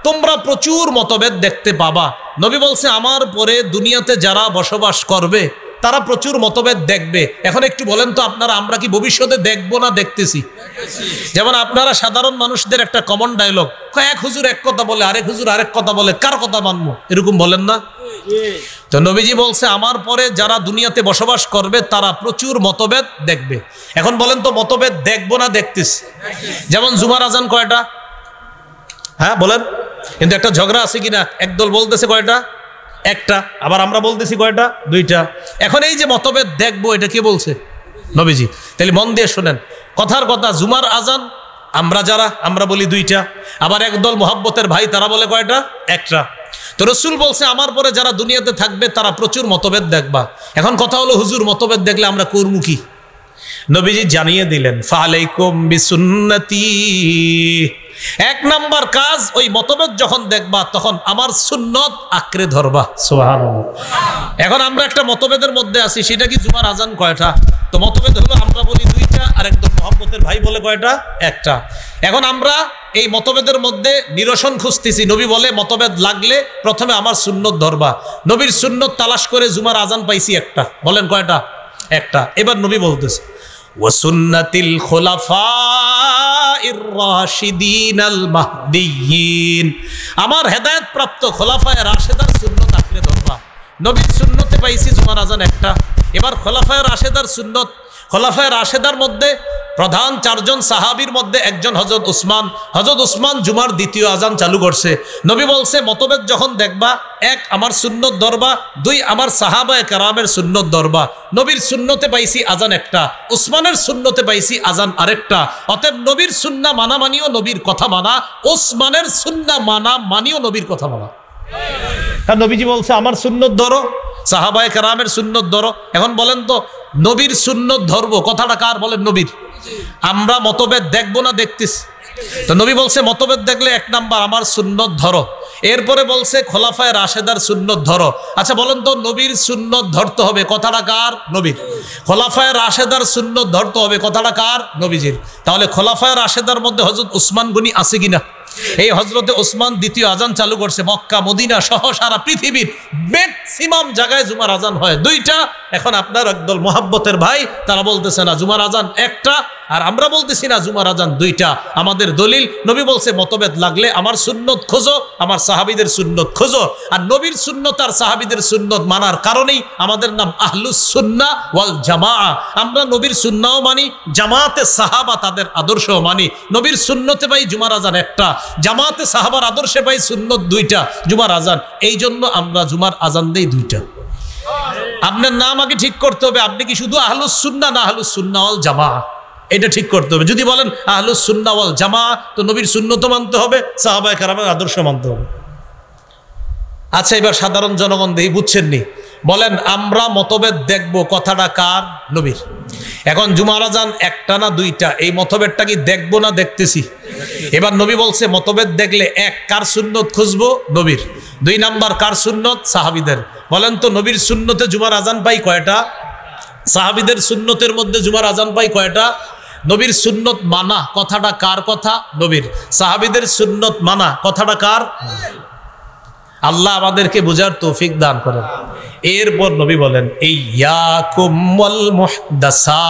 তোমরা প্রচুর মতভেদ দেখতে পাবা। নবী বলছে, আমার পরে দুনিয়াতে যারা বসবাস করবে তারা প্রচুর মতভেদ দেখবে। এখন একটু বলেন তো আপনারা, আমরা কি ভবিষ্যতে দেখবো না দেখতেছি? যেমন আপনারা সাধারণ মানুষদের একটা কমন ডায়লগ, এক হুজুর এক কথা বলে, আরেক হুজুর আরেক কথা বলে, কার কথা মানবো, এরকম বলেন না? তো নবীজি বলছে, আমার পরে যারা দুনিয়াতে বসবাস করবে তারা প্রচুর মতভেদ দেখবে। এখন বলেন তো, মতভেদ দেখবো না দেখতেছি? যেমন জুমার আজান কয়টা? হ্যাঁ বলেন, কিন্তু একটা ঝগড়া আছে কিনা? একদল বলতেছে কয়টা? একটা। আবার আমরা বলতেছি কয়টা? 2টা। এখন এই যে মতভেদ দেখবো, এটা কে বলছে? নবীজি। তাহলে মন দিয়ে শোনেন, কথার কথা, জুমার আজান আমরা যারা আমরা বলি দুইটা, আবার একদল মোহাব্বতের ভাই তারা বলে কয়টা? একটা। তো রসুল বলছে আমার পরে যারা দুনিয়াতে থাকবে তারা প্রচুর মতভেদ দেখবা। এখন কথা হলো হুজুর মতভেদ দেখলে আমরা করবো কি? নবীজি জানিয়ে দিলেন ফালাইকুম বিসুন্নতি, এক নাম্বার কাজ ওই মতভেদ যখন দেখবা তখন আমার সুন্নত আঁকড়ে ধরবা। সুবহানাল্লাহ। এখন আমরা একটা মতভেদের মধ্যে আছি, সেটা কি জুমার আজান কয়টা? তো মতভেদ হলো আমরা বলি দুইটা, আর একদম মোহাম্মতের ভাই বলে কয়টা? একটা। এখন আমরা এই মতভেদের মধ্যে নিরসন খুঁজতেছি। নবী বলে মতভেদ লাগলে প্রথমে আমার সুন্নত ধরবা। নবীর সুন্নত তালাশ করে জুমার আজান পাইছি একটা। বলেন কয়টা? একটা। এবার নবী বলতেছে ওয়াসুন্নাতিল খুলাফাইর রাশিদিনাল মাহদিয়িন, আমার হেদায়েত প্রাপ্ত খোলাফায়ে রাশেদার সুন্নত আঁকড়ে ধরবা। নবীর সুন্নতে পাইছি জুমার আজান একটা। এবার খোলাফায়ে রাশেদার সুন্নত, খোলাফায়ে রাশেদার মধ্যে প্রধান চারজন সাহাবীর মধ্যে একজন হযরত উসমান। হযরত উসমান জুমার দ্বিতীয় আজান চালু করছে। নবী বলছে মতভেদ যখন দেখবা, এক আমার সুন্নত ধরবা, দুই আমার সাহাবায়ে কেরামের সুন্নত ধরবা। নবীর সুন্নতে পাইছি আজান একটা, উসমানের সুন্নতে পাইছি আজান আরেকটা। অতএব নবীর সুন্নাহ মানা মানিও নবীর কথা মানা, উসমানের সুন্নাহ মানা মানিও নবীর কথা মানা। কারণ নবীজি বলছে আমার সুন্নত ধরো, সাহাবায়ে কেরামের সুন্নত ধরো। এখন বলেন তো নবীর সুন্নত ধরবো কথাটা কার? বলেন নবীর। আমরা মতভেদ দেখবো না দেখতেছি? তো নবী বলছে মতভেদ দেখলে এক নাম্বার আমার সুন্নত ধরো। এরপরে বলছে খোলাফায়ে রাশেদার সুন্নত ধরো। আচ্ছা বলেন তো নবীর সুন্নত ধরতে হবে কথাটা কার? নবীর। খোলাফায়ে রাশেদার সুন্নত ধরতে হবে কথাটা কার? নবীজির। তাহলে খোলাফায়ে রাশেদার মধ্যে হযরত উসমান গনি আছে কিনা? এই হযরতে উসমান দ্বিতীয় আজান চালু করছে। মক্কা মদিনা সহ সারা পৃথিবীর ম্যাক্সিমাম জায়গায় জুমার আজান হয় দুইটা। এখন আপনার একদল মোহাব্বতের ভাই তারা বলতেছে না জুমার আজান একটা, আর আমরা বলতেছি না জুমার আজান দুইটা। আমাদের দলিল নবী বলছে মতভেদ লাগলে আমার সুন্নত খোঁজো, আমার সাহাবীদের সুন্নত খোঁজো। আর নবীর সুন্নত আর সাহাবীদের সুন্নত মানার কারণেই আমাদের নাম আহলুস সুন্নাহ ওয়াল জামাআহ। আমরা নবীর সুন্নাহও মানি, জামাতে সাহাবা তাদের আদর্শও মানি। নবীর সুন্নতে পাই জুমার আজান একটা, জামাতে সাহাবার আদর্শে পাই সুন্নত দুইটা, জুমার আজান। এই জন্য আমরা জুমার আজান দেই দুইটা। আপনার নাম আগে ঠিক করতে হবে, আপনি কি শুধু আহলুস সুন্নাহ না আহলুস সুন্নাহ ওয়াল জামাআহ, এটা ঠিক করতে হবে। যদি বলেন আহলুস সুন্নাহ ওয়াল জামাআহ, তো নবীর সুন্নত মানতে হবে, সাহাবায়ে কেরামের আদর্শ মানতে হবে। আচ্ছা এবার সাধারণ জনগণ দেখি বুঝছেন নি? বলেন আমরা মতভেদ দেখবো কথাটা কার? নবীর। এখন জুমার আজান একটা না দুইটা, এই মতভেদটা কি দেখবো না দেখতেছি? এবার নবী বলছে মতভেদ দেখলে এক কার সুন্নত খুঁজবো? নবীর। দুই নাম্বার কার সুন্নত? সাহাবীদের। বলেন তো নবীর সুন্নতে জুমার আজান পাই কয়টা? সাহাবীদের সুন্নতের মধ্যে জুমার আজান পাই কয়টা? নবীর সুন্নত মানা কথাটা কার কথা? নবীর। সাহাবীদের সুন্নত মানা কথাটা কার? আল্লাহ আমাদেরকে বুঝার তৌফিক দান করেন। এরপর নবী বলেন ইয়াকুম ওয়াল মুহদাসাত,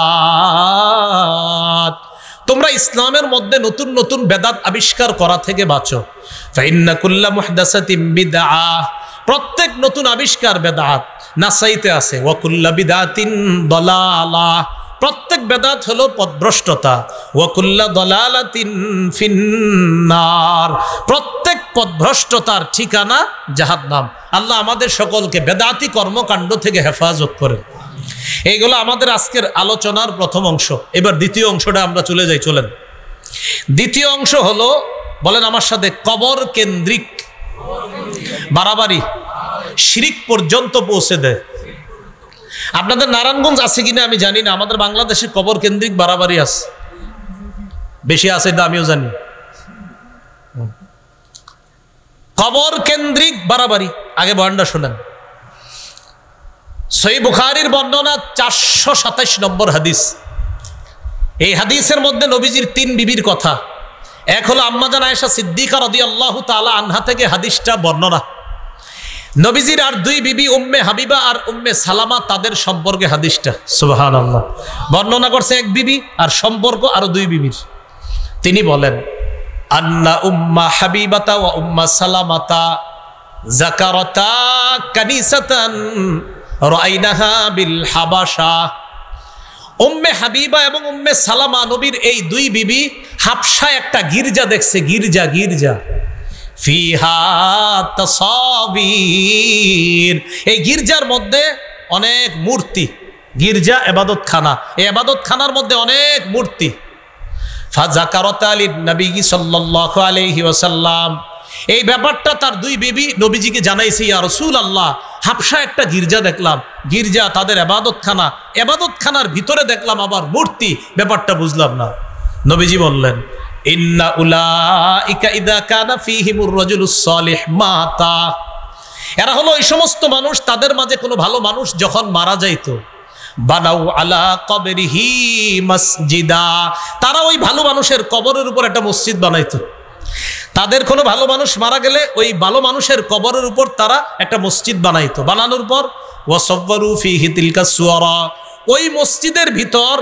তোমরা ইসলামের মধ্যে নতুন নতুন বেদাত আবিষ্কার করা থেকে বাঁচো। ফাইন্না কুল্লা মুহদাসাতিন বিদআহ, প্রত্যেক নতুন আবিষ্কার বেদাত। নাসাইতে আছে ওয়া কুল্লা বিদআতিন দালালাহ, প্রত্যেক বেদাত হলো পথভ্রষ্টতা। ওয়া কুল্লা দালালাতিন ফিন্নার, প্রত্যেক পথভ্রষ্টতার ঠিকানা জাহান্নাম। আল্লাহ আমাদের সকলকে বেদাতি কর্মকাণ্ড থেকে হেফাজত করেন। এইগুলো আমাদের আজকের আলোচনার প্রথম অংশ। এবার দ্বিতীয় অংশটা আমরা চলে যাই, চলেন। দ্বিতীয় অংশ হলো, বলেন আমার সাথে, কবর কেন্দ্রিক বাড়াবাড়ি, শিরিক পর্যন্ত পৌঁছে দেয়। আপনাদের নারায়ণগঞ্জ আছে কিনা আমি জানি না, আমাদের বাংলাদেশে কবর কেন্দ্রিক বাড়াবাড়ি আছে, বেশি আছে এটা আমিও জানি। কবর কেন্দ্রিক বাড়াবাড়ি। আগে বয়ানটা শোনেন। সহিহ বুখারীর বর্ণনা 427 নম্বর হাদিস। এই হাদিসের মধ্যে নবীজির 3 বিবির কথা। এক হলো আম্মাজান আয়েশা সিদ্দিকা রাদিয়াল্লাহু তাআলা আনহা থেকে হাদিসটা বর্ণনা। নবীজির আর 2 বিবি উম্মে হাবিবা আর উম্মে সালামা, তাদের সম্পর্কে হাদিসটা। সুবহানাল্লাহ। বর্ণনা করছে এক বিবি আর সম্পর্ক আরো 2 বিবির। তিনি বলেন আন্না উম্মা হাবিবাতা ওয়া উম্মা সালামাতা যাকারাতা কানিসাতান রাআইনাহা বিল হাবাশা। উম্মে হাবিবা এবং উম্মে সালামা নবীর এই 2 বিবি হাবশায় একটা গির্জা দেখছে। গির্জা, গির্জা ফিহা তাসাবির, এই গির্জার মধ্যে অনেক মূর্তি। গির্জা ইবাদতখানা, এই ইবাদতখানার মধ্যে অনেক মূর্তি। ফাযাকারাত আলিন নবী সাল্লাল্লাহু আলাইহি ওয়াসাল্লাম, এই ব্যাপারটা তার দুই বিবি নবীজিকে জানাইছে, ইয়া রাসূলুল্লাহ, হাবশা একটা গির্জা দেখলাম, গির্জা তাদের ইবাদতখানা, ইবাদতখানার ভিতরে দেখলাম আবার মূর্তি, ব্যাপারটা বুঝলাম না। নবীজি বললেন, ইন্না উলাইকা ইযা কানা ফীহিমুর রাজুলুস সালিহ মাতা, এরা হলো এই সমস্ত মানুষ, তাদের মাঝে কোনো ভালো মানুষ যখন মারা যাইতো, বানাউ আলা কবরিহি মসজিদা, তারা ওই ভালো মানুষের কবরের উপর একটা মসজিদ বানাইতো। তাদের কোনো ভালো মানুষ মারা গেলে ওই ভালো মানুষের কবরের উপর তারা একটা মসজিদ বানাইতো। বানানোর পর ওয়াসাওয়ারু ফীহি তিলকা সুওয়ারা, ওই মসজিদের ভিতর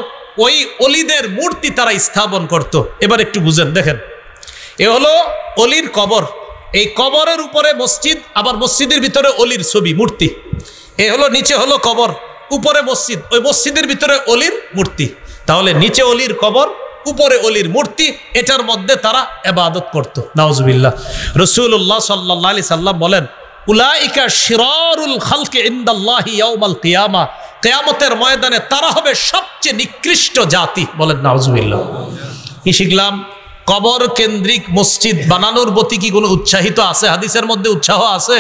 ওই অলিদের মূর্তি তারা স্থাপন করত। এবার একটু বুঝেন, দেখেন, এ হলো অলির কবর, এই কবরের উপরে মসজিদ, আবার মসজিদের ভিতরে অলির ছবি মূর্তি। এ হলো নিচে হলো কবর, উপরে মসজিদ, ওই মসজিদের ভিতরে অলির মূর্তি। তাহলে নিচে অলির কবর, উপরে অলির মূর্তি, এটার মধ্যে তারা ইবাদত করত। নাউজুবিল্লাহ। রাসূলুল্লাহ সাল্লাল্লাহু আলাইহি সাল্লাম বলেন, উলাইকা শিরারুল খালকি ইনদাল্লাহি ইয়াউমাল কিয়ামা, কিয়ামতের ময়দানে তারা হবে সবচেয়ে নিকৃষ্ট জাতি। বলেন নাউজুবিল্লাহ। কি শিখলাম? কবর কেন্দ্রিক মসজিদ বানানোর প্রতি কি কোনো উৎসাহিত আছে? হাদিসের মধ্যে উৎসাহ আছে?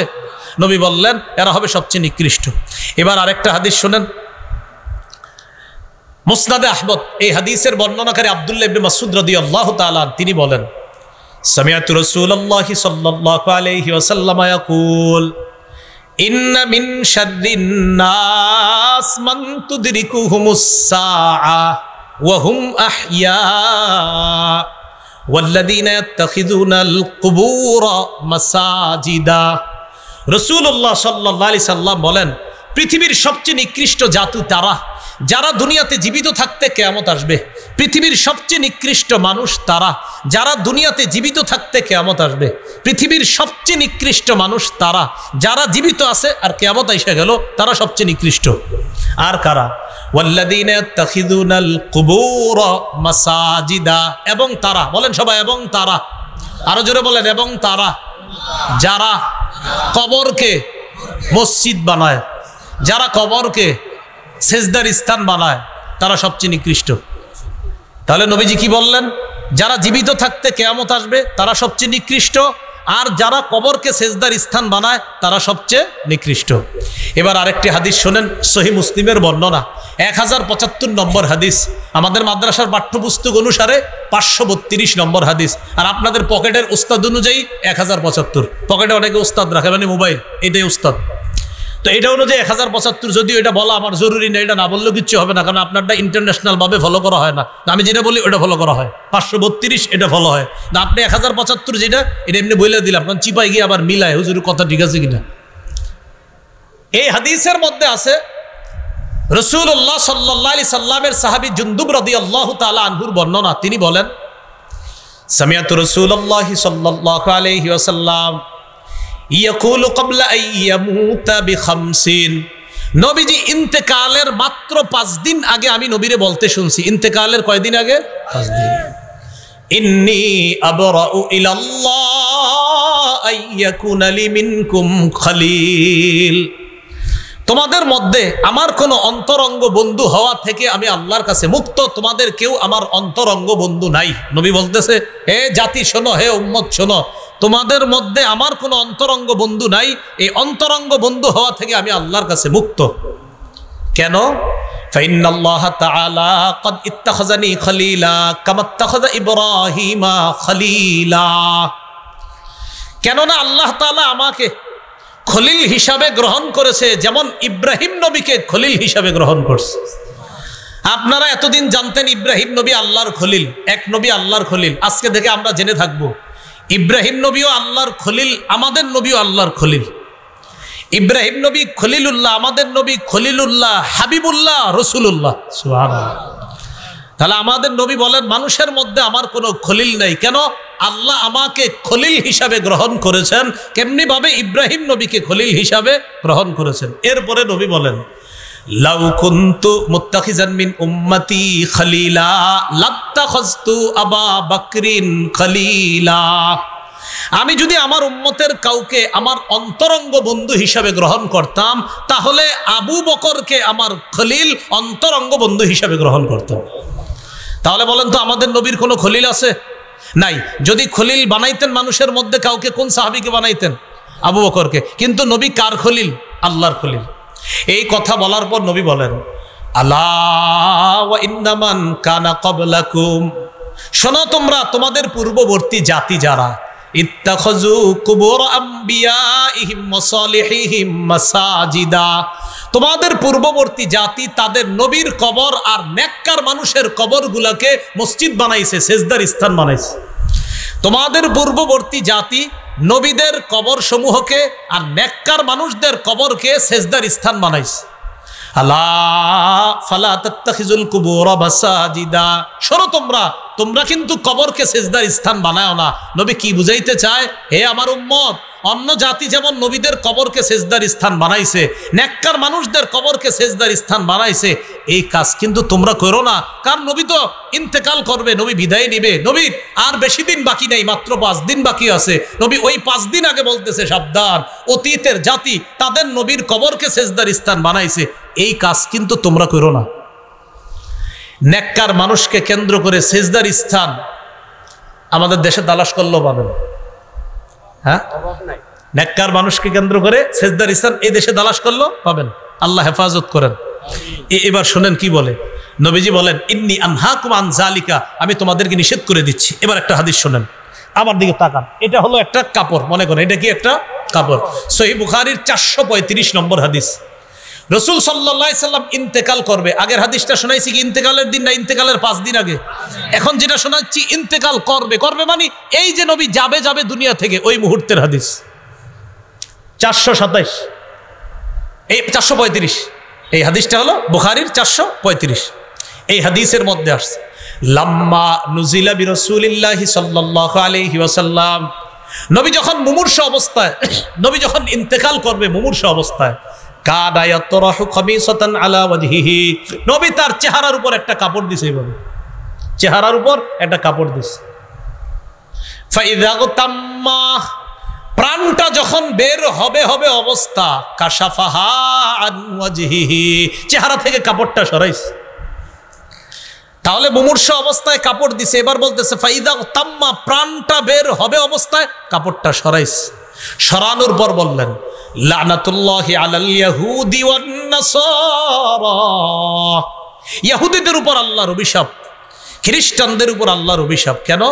নবী বললেন এরা হবে সবচেয়ে নিকৃষ্ট। এবার আরেকটা হাদিস শুনেন, মুসনাদে আহমদ, এই হাদিসের বর্ণনাকারী আব্দুল্লাহ ইবনে মাসউদ রাদিয়াল্লাহু তাআলা তিনি বলেন, সামিআতু রাসূলুল্লাহি সাল্লাল্লাহু আলাইহি ওয়াসাল্লাম ইয়াকুল, ইন্না মিন শাররিন নাস মান তুদরিকুহুমুস সাআ ওয়া হুম আহইয়া ওয়াল্লাযীনা ইয়াত্তাখিযুনাল কুবুরা মাসাজিদা। রাসূলুল্লাহ সাল্লাল্লাহু আলাইহি সাল্লাম বলেন, পৃথিবীর সবচেয়ে নিকৃষ্ট জাতি তারা যারা দুনিয়াতে জীবিত থাকতে কিয়ামত আসবে। পৃথিবীর সবচেয়ে নিকৃষ্ট মানুষ তারা যারা দুনিয়াতে জীবিত থাকতে কিয়ামত আসবে। পৃথিবীর সবচেয়ে নিকৃষ্ট মানুষ তারা যারা জীবিত আছে আর কিয়ামত এসে গেল, তারা সবচেয়ে নিকৃষ্ট। আর কারা? ওয়াল্লাযীনা ইয়াত্তাখিযুনাল কুবুরা মাসাজিদা, এবং তারা, বলেন সবাই, এবং তারা, আরো জোরে বলেন, এবং তারা যারা কবরকে মসজিদ বানায়, যারা কবরকে সেজদার স্থান বানায়, তারা সবচেয়ে নিকৃষ্ট। তাহলে নবীজি কি বললেন? যারা জীবিত থাকতে কিয়ামত আসবে তারা সবচেয়ে নিকৃষ্ট, আর যারা কবরকে সেজদার স্থান বানায় তারা সবচেয়ে নিকৃষ্ট। এবার আরেকটি হাদিস শোনেন, সহিহ মুসলিমের বর্ণনা, 1075 নম্বর হাদিস, আমাদের মাদ্রাসার পাঠ্যপুস্তক অনুসারে 532 নম্বর হাদিস, আর আপনাদের পকেটের উস্তাদ অনুযায়ী 1075। পকেটে অনেকে উস্তাদ রাখে, মানে মোবাইল, এটাই উস্তাদ। তো এটা অনুযায়ী 1075, যদিও এটা বলা আমার জরুরি না, এটা না বললেও কিচ্ছু হবে না, কারণ আপনারটা ইন্টারন্যাশনাল ভাবে ফলো করা হয় না। আমি যেটা বলি ওটা ফলো করা হয়, 532 এটা ফলো হয় না। আপনি 1075 যেটা, এটা এমনি বলে দিলাম, কারণ চিপাই গিয়ে আবার মিলায় হুজুরের কথা ঠিক আছে কিনা। এই হাদিসের মধ্যে আছে রাসূলুল্লাহ সাল্লাল্লাহু আলাইহি সাল্লামের সাহাবী জুনদুব রাদিয়াল্লাহু তাআলা আনহুর বর্ণনা, তিনি বলেন, সামিআতু রাসূলুল্লাহি সাল্লাল্লাহু আলাইহি ওয়াসাল্লাম ইয়াকুলু ক্বাবলা আন ইয়ামুতা বিখামসিন, নবীজি ইন্তেকালের মাত্র 5 দিন আগে আমি নবীরে বলতে শুনছি। ইন্তেকালের কয়দিন আগে? 5 দিন। ইন্নী আবরাউ ইলাল্লাহ আইয়াকুনা লি মিনকুম খলিল, তোমাদের মধ্যে আমার কোনো অন্তরঙ্গ বন্ধু হওয়া থেকে আমি আল্লাহর কাছে মুক্ত, তোমাদের কেউ আমার অন্তরঙ্গ বন্ধু নাই। নবী বলতেছে, হে জাতি শোনো, হে উম্মত শোনো, তোমাদের মধ্যে আমার কোনো অন্তরঙ্গ বন্ধু নাই, এই অন্তরঙ্গ বন্ধু হওয়া থেকে আমি আল্লাহর কাছে মুক্ত। কেন? ফাইন্নাল্লাহ তাআলা ক্বাদ ইত্তাখাযানি খলিলা কামা ইত্তাখাযা ইব্রাহিমা খলিলা, কেননা আল্লাহ তাআলা আমাকে খলিল হিসাবে গ্রহণ করেছে, যেমন ইব্রাহিম নবীকে খলিল হিসাবে গ্রহণ করছে। আপনারা এতদিন জানতেন ইব্রাহিম নবী আল্লাহর খলিল, এক নবী আল্লাহর খলিল, আজকে থেকে আমরা জেনে থাকবো ইব্রাহিম নবীও আল্লাহর খলিল, আমাদের নবীও আল্লাহর খলিল। ইব্রাহিম নবী খলিলুল্লাহ, আমাদের নবী খলিলুল্লাহ, হাবিবুল্লাহ, রসুলুল্লাহ। সুবহানাল্লাহ। তাহলে আমাদের নবী বলেন, মানুষের মধ্যে আমার কোনো খলিল নেই। কেন? আল্লাহ আমাকে খলিল হিসাবে গ্রহণ করেছেন, কেমনি ভাবে ইব্রাহিম নবীকে খলিল হিসাবে গ্রহণ করেছেন। এরপরে নবী বলেন, লাউ কুনতু মুত্তাখিজান মিন উম্মতি খলিলা লাত্তাখাযতু আবা বকরিন খলিলা, আমি যদি আমার উম্মতের কাউকে আমার অন্তরঙ্গ বন্ধু হিসাবে গ্রহণ করতাম, তাহলে আবু বকরকে আমার খলিল অন্তরঙ্গ বন্ধু হিসাবে গ্রহণ করতাম। তাহলে বলেন তো আমাদের নবীর কোনো খলিল আছে? নাই। যদি খলিল বানাইতেন মানুষের মধ্যে কাউকে, কোন সাহাবীকে বানাইতেন? আবু বকরকে। কিন্তু নবী কার খলিল? আল্লাহর খলিল। এই কথা বলার পর নবী বলেন, আলা ওয়া ইন্না মান কানা ক্বাবলাকুম, শোনো তোমরা, তোমাদের পূর্ববর্তী জাতি যারা, ইত্তাখাযু কুবুর আমবিয়াইহিম ওয়া সালিহিহিম মাসাজিদা, তোমাদের পূর্ববর্তী জাতি তাদের নবীর কবর আর নেককার মানুষের কবরগুলোকে মসজিদ বানাইছে, সেজদার স্থান বানাইছে। তোমাদের পূর্ববর্তী জাতি নবীদের কবর সমূহকে আর নেককার মানুষদের কবরকে সেজদার স্থান বানাইছে। আলা ফালা তাত্তাখিজুল কুবুর মাসাজিদা, শোনো তোমরা কিন্তু কবরকে সেজদার স্থান বানাও না। নবী কি বুঝাইতে চায়? হে আমার উম্মত, অন্য জাতি যেমন নবীদের কবরকে সেজদার স্থান বানাইছে, নেককার মানুষদের কবরকে সেজদার স্থান বানাইছে, এই কাজ কিন্তু তোমরা করো না। কারণ নবী তো ইন্তেকাল করবে, নবী বিদায় নিবে, নবীর আর বেশি দিন বাকি নেই, মাত্র 5 দিন বাকি আছে। নবী ওই 5 দিন আগে বলতেছে, সাবধান, অতীতের জাতি তাদের নবীর কবরকে সেজদার স্থান বানাইছে, এই কাজ কিন্তু তোমরা করো না। নেককার মানুষকে কেন্দ্র করে সেজদার স্থান আমাদের দেশে তালাশ করলেও পাবেন। হ্যাঁ, নেককার মানুষকে কেন্দ্র করে সেজদার স্থান এই দেশে তালাশ করলেও পাবেন। আল্লাহ হেফাজত করেন। এবার শুনেন কি বলে নবীজি, বলেন ইন্নী আনহাকুম আন যালিকা, আমি তোমাদেরকে নিষেধ করে দিচ্ছি। এবার একটা হাদিস শুনেন, আমার দিকে তাকান। এটা হলো একটা কাপড়, মনে করেন এটা কি একটা কাপড়। সহিহ বুখারীর 435 নম্বর হাদিস। রাসূল সাল্লাল্লাহু আলাইহি সাল্লাম ইন্তেকাল করবে। আগের হাদিসটা শোনাইছি কি ইন্তেকালের দিন না ইন্তেকালের 5 দিন আগে? এখন যেটা শোনাচ্ছি ইন্তেকাল করবে মানে এই যে নবী যাবে দুনিয়া থেকে, ওই মুহূর্তের হাদিস। 427 এই 435 এই হাদিসটা হলো বুখারীর 435। এই হাদিসের মধ্যে আসছে, লাম্মা নুজিলা বিরাসূলিল্লাহি সাল্লাল্লাহু আলাইহি ওয়াসাল্লাম, নবী যখন মুমূর্ষ অবস্থায়, নবী যখন ইন্তেকাল করবে মুমূর্ষ অবস্থায়, কাদা ইয়াতরাহু খামিসাতান আলা ওয়াজহিহি, নবী তার চেহারার উপর একটা কাপড় দিছে, এইভাবে চেহারার উপর একটা কাপড় দিছে। ফাইযা তাম্মা, প্রাণটা যখন বের হবে অবস্থা, কাশাফাহা আন ওয়াজহিহি, চেহারা থেকে কাপড়টা সরাইছে। তাহলে মুমূর্ষ অবস্থায় কাপড় দিছে, এবার বলতেছে ফাইদা তাম্মা, প্রাণটা বের হবে অবস্থায় কাপড়টা সরাইছে। সরানোর পর বললেন, লানাতুল্লাহি আলাল ইয়াহুদি ওয়ান নাসারা, ইহুদিদের উপর আল্লাহর অভিশাপ, খ্রিস্টানদের উপর আল্লাহর অভিশাপ। কেন?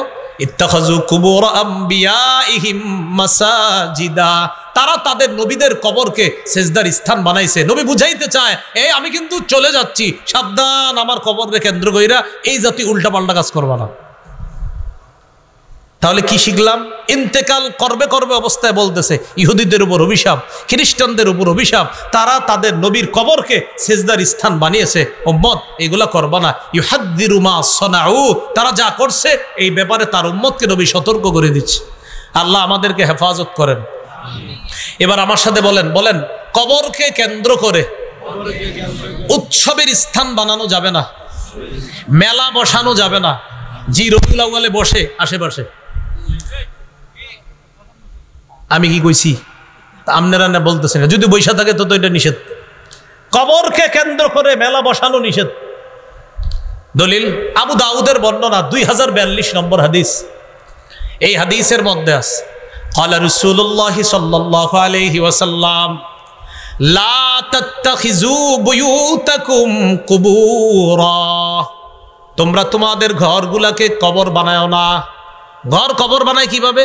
ইত্তাখাযু কুবুর আমবিয়াইহিম মাসাজিদা, তারা তাদের নবীদের কবরকে সেজদার স্থান বানাইছে। নবী বুঝাইতে চায়, এই আমি কিন্তু চলে যাচ্ছি, সাবধান, আমার কবরকে কেন্দ্র কইরা এই জাতি উল্টাপাল্টা কাজ করবা না। তাহলে কি শিখলাম? ইন্তেকাল করবে অবস্থায় বলতেছে ইহুদিদের উপর অভিশাপ, খ্রিস্টানদের উপর অভিশাপ, তারা তাদের নবীর কবরকে সেজদার স্থান বানিয়েছে। উম্মত এগুলা করবা না। ইউহাদ্দিরু মা সানাউ, তারা যা করছে এই ব্যাপারে তার উম্মতকে নবী সতর্ক করে দিচ্ছে। আল্লাহ আমাদেরকে হেফাজত করেন। এবার আমার সাথে বলেন কবরকে কেন্দ্র করে উৎসবের স্থান বানানো যাবে না, মেলা বসানো যাবে না। জি রবিউল আউয়ালে বসে আশেপাশে, আমি কি কইছি? আপনারা না বলতেছেন, যদি বৈশা থাকে তো এটা নিষেধ। কবরকে কেন্দ্র করে মেলা বসানো নিষেধ। দলিল আবু দাউদের বর্ণনা 2042 নম্বর হাদিস। এই হাদিসের মধ্যে আছে, ক্বালা রাসূলুল্লাহি সাল্লাল্লাহু আলাইহি ওয়াসাল্লাম, লা তাত্তাখিযু বুয়ুতাকুম কুবুরা, তোমরা তোমাদের ঘরগুলাকে কবর বানায়ও না। ঘর কবর বানায় কিভাবে?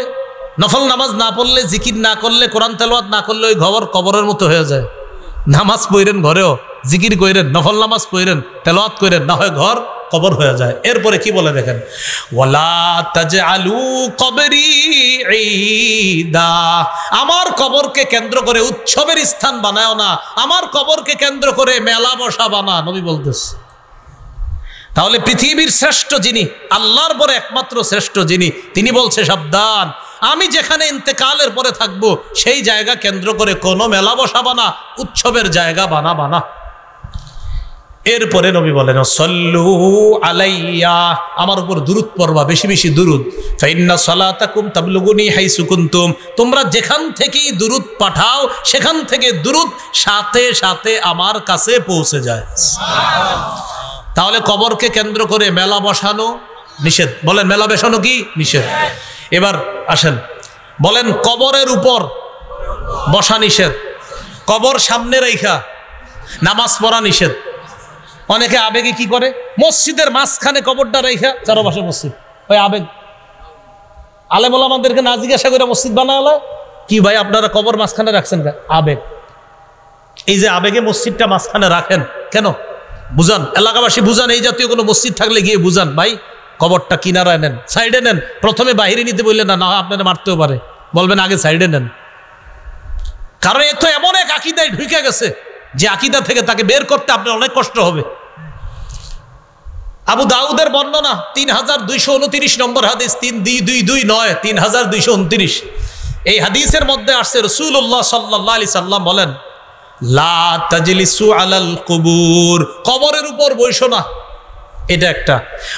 নফল নামাজ না পড়লে, জিকির না করলে, কোরআন তেলাওয়াত না করলে ওই ঘর কবরের মতো হয়ে যায়। নামাজ পড়েন ঘরেও, জিকির কইরেন, নফল নামাজ পড়েন, তেলাওয়াত কইরেন, না হয় ঘর কবর হয়ে যায়। এরপরে কি বলে দেখেন, ওয়ালা তাজআলু কবরি ঈদা, আমার কবরকে কেন্দ্র করে উৎসবের স্থান বানায়ও না, আমার কবরকে কেন্দ্র করে মেলা বসাবা না, নবী বলতেছে। তাহলে পৃথিবীর শ্রেষ্ঠ যিনি, আল্লাহর পরে একমাত্র শ্রেষ্ঠ যিনি, তিনি বলছে সাবধান, আমি যেখানে ইন্তেকালের পরে থাকবো সেই জায়গা কেন্দ্র করে কোনো মেলা বসাবা না, উৎসবের জায়গা বানাবা না। এরপরে নবী বলেন, সল্লু আলাইয়া, আমার উপর দুরূদ পড়বা, বেশি বেশি দুরূদ। ফাইন্না সালাতাকুম তাবলুগুনি হাইসু কুনতুম, তোমরা যেখান থেকেই দুরূদ পাঠাও সেখান থেকে দুরূদ সাথে সাথে আমার কাছে পৌঁছে যায়। তাহলে কবরকে কেন্দ্র করে মেলা বসানো নিষেধ। বলেন মেলা বসানো কি নিষেধ? এবার আসেন, বলেন কবরের উপর বসা নিষেধ, কবর সামনে রেখা নামাজ পড়া নিষেধ। অনেকে আবেগে কি করে, মসজিদের মাঝখানে কবরটা রেখা চারপাশে মসজিদ, ওই আবেগ। আলেম ওলামাদেরকে না জিজ্ঞাসা করে মসজিদ বানালো কি ভাই আপনারা কবর মাঝখানে রাখছেন? আবেগ। এই যে আবেগে মসজিদটা মাঝখানে রাখেন কেন? বুঝান, এলাকাবাসী বুঝান, এই জাতীয় কোনো মসজিদ থাকলে গিয়ে বুঝান, ভাই কবরটা কিনারায় নেন, সাইডে নেন। প্রথমে বাহিরে নিতে বললেন না, না আপনারা মারতেও পারে, বলবেন আগে সাইডে নেন। কারণ এ তো এমন এক আকীদায় ঢুকে গেছে যে আকীদা থেকে তাকে বের করতে আপনার অনেক কষ্ট হবে। আবু দাউদের বর্ণনা 3229 নম্বর হাদিস, 3229 3229। এই হাদিসের মধ্যে আসছে রাসূলুল্লাহ সাল্লাল্লাহু আলাইহি সাল্লাম বলেন, লা তাজলিসু আলাল কুবুর, কবরের উপর বসো না। এটা একটা,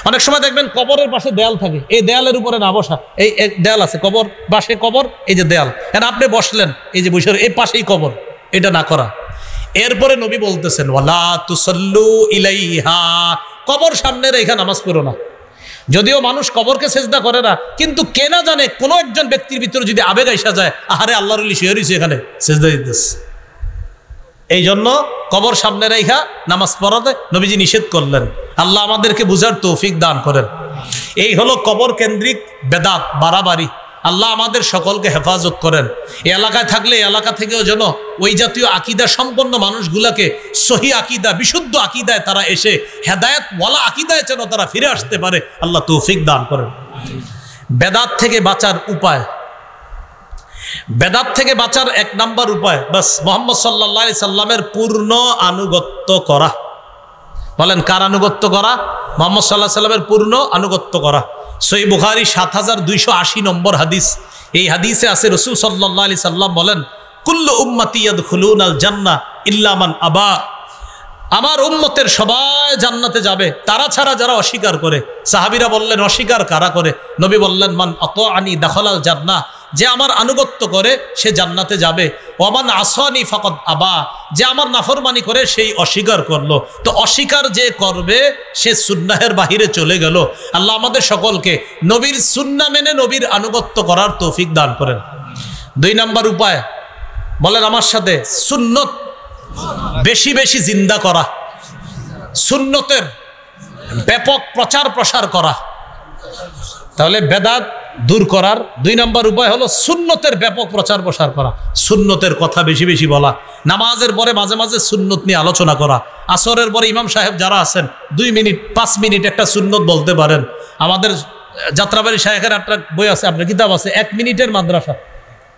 অনেক সময় দেখবেন কবরের পাশে দেয়াল থাকে, এই দেয়ালের উপরে না বসা। এই দেয়াল আছে, কবর পাশে কবর, এই যে দেয়াল, আপনি বসলেন, এই যে বসে এই পাশেই কবর, এটা না করা। এরপরে নবী বলতেছেন, ওয়ালা তুসাল্লু ইলাইহা, কবর সামনে রেখে নামাজ পড়ো না। যদিও মানুষ কবরকে সেজদা করে না, কিন্তু কে না জানে কোনো একজন ব্যক্তির ভিতরে যদি আবেগ আইসা যায়, আহারে আল্লাহর ওলি শুয়ে রইছে এখানে সেজদা দিতেছে, এই জন্য কবর সামনে রেখা নামাজ পড়াতে নবীজি নিষেধ করলেন। আল্লাহ আমাদেরকে বুঝার তৌফিক দান করেন। এই হলো কবর কেন্দ্রিক বেদাত বাড়াবাড়ি। আল্লাহ আমাদের সকলকে হেফাজত করেন। এই এলাকায় থাকলে এলাকা থেকেও যেন ওই জাতীয় আকীদা সম্পন্ন মানুষগুলাকে সহি আকীদা, বিশুদ্ধ আকীদায় তারা এসে হেদায়েত ওয়ালা আকীদায় যেন তারা ফিরে আসতে পারে, আল্লাহ তৌফিক দান করেন। বেদাত থেকে বাঁচার উপায়, বেদাত থেকে বাঁচার এক নাম্বার উপায়, বাস মুহাম্মদ সাল্লাল্লাহু আলাইহি সাল্লামের পূর্ণ আনুগত্য করা। বলেন কার আনুগত্য করা? মুহাম্মদ সাল্লাল্লাহু আলাইহি সাল্লামের পূর্ণ আনুগত্য করা। সহিহ বুখারী 7280 নম্বর হাদিস। এই হাদিসে আছে রাসূল সাল্লাল্লাহু আলাইহি সাল্লাম বলেন, কুল্লু উম্মতি ইয়াদখুলুনাল জান্নাহ ইল্লা মান আবা, আমার উম্মতের সবাই জান্নাতে যাবে, তারা ছাড়া যারা অস্বীকার করে। সাহাবীরা বললেন অস্বীকার কারা করে? নবী বললেন, মান আতাআনি দাখালাল জান্নাহ, যে আমার আনুগত্য করে সে জান্নাতে যাবে। ওমান আসানি ফাকাদ আবা, যে আমার নাফরমানি করে সেই অস্বীকার করলো। তো অস্বীকার যে করবে সে সুন্নাহের বাহিরে চলে গেল। আল্লাহ আমাদের সকলকে নবীর সুন্নাহ মেনে নবীর আনুগত্য করার তৌফিক দান করেন। 2 নাম্বার উপায়, বলেন আমার সাথে, সুন্নত বেশি বেশি জিন্দা করা, সুন্নতের ব্যাপক প্রচার প্রসার করা। তাহলে বেদাত দূর করার 2 নম্বর উপায় হলো সুন্নতের ব্যাপক প্রচার প্রসার করা, সুন্নতের কথা বেশি বেশি বলা, নামাজের পরে মাঝে মাঝে সুন্নত নিয়ে আলোচনা করা। আসরের পরে ইমাম সাহেব যারা আছেন 2 মিনিট 5 মিনিট একটা সুন্নত বলতে পারেন। আমাদের যাত্রাবাড়ি শায়েখের একটা বই আছে, আপনার কিতাব আছে, 1 মিনিটের মাদ্রাসা।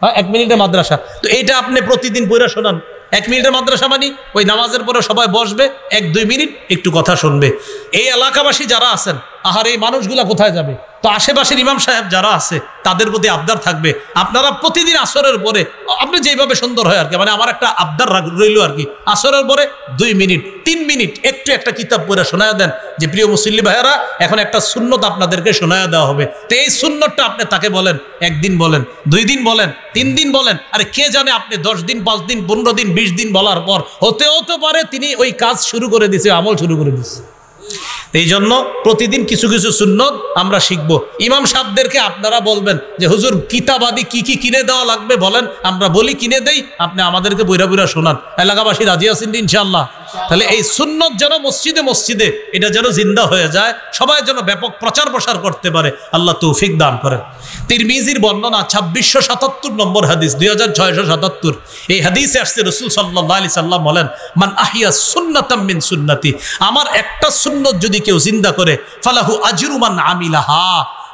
হ্যাঁ, 1 মিনিটের মাদ্রাসা। তো এইটা আপনি প্রতিদিন পড়া শোনান। 1 মিনিটের মাদ্রাসা মানে ওই নামাজের পরে সবাই বসবে, 1-2 মিনিট একটু কথা শুনবে। এই এলাকাবাসী যারা আছেন, আহার এই মানুষগুলা কোথায় যাবে? তো আশেপাশের ইমাম সাহেব যারা আছে তাদের প্রতি আবদার থাকবে, আপনারা প্রতিদিন আসরের পরে, আপনি যেভাবে সুন্দর হয় আর কি, মানে আমার একটা আবদার রইল আর কি, আসরের পরে 2 মিনিট 3 মিনিট একটু একটা কিতাব পড়ে শোনায় দেন যে প্রিয় মুসল্লি ভাইয়েরা, এখন একটা সুন্নত আপনাদেরকে শোনায় দেওয়া হবে। তো এই সুন্নতটা আপনি তাকে বলেন, 1 দিন বলেন, 2 দিন বলেন, 3 দিন বলেন। আরে কে জানে আপনি 10 দিন 5 দিন 15 দিন 20 দিন বলার পর হতে পারে তিনি ওই কাজ শুরু করে দিছে, আমল শুরু করে দিছে। এই জন্য প্রতিদিন কিছু কিছু সুন্নত আমরা শিখবো। ইমাম সাহেবদেরকে আপনারা বলবেন যে হুজুর কিতাবাদি কি কি কিনে দেওয়া লাগবে বলেন, আমরা বলি কিনে দেই, আপনি আমাদেরকে বইরা বইরা শোনান। এলাকাবাসী রাজি আছেন ইনশাআল্লাহ? তাহলে এই সুন্নত যেন মসজিদে মসজিদে এটা যেন জিন্দা হয়ে যায়, সবাই যেন ব্যাপক প্রচার প্রসার করতে পারে, আল্লাহ তৌফিক দান করেন। তিরমিজির বর্ণনা 2677 নম্বর হাদিস, 2677। এই হাদিসে আসছে রাসূল সাল্লাল্লাহু আলাইহি সাল্লাম বলেন, মান আহিয়া সুন্নাতাম মিন সুন্নতি, আমার একটা সুন্নত যদি কেউ জিন্দা করে, ফালাহু আজরু মান আমিলাহা,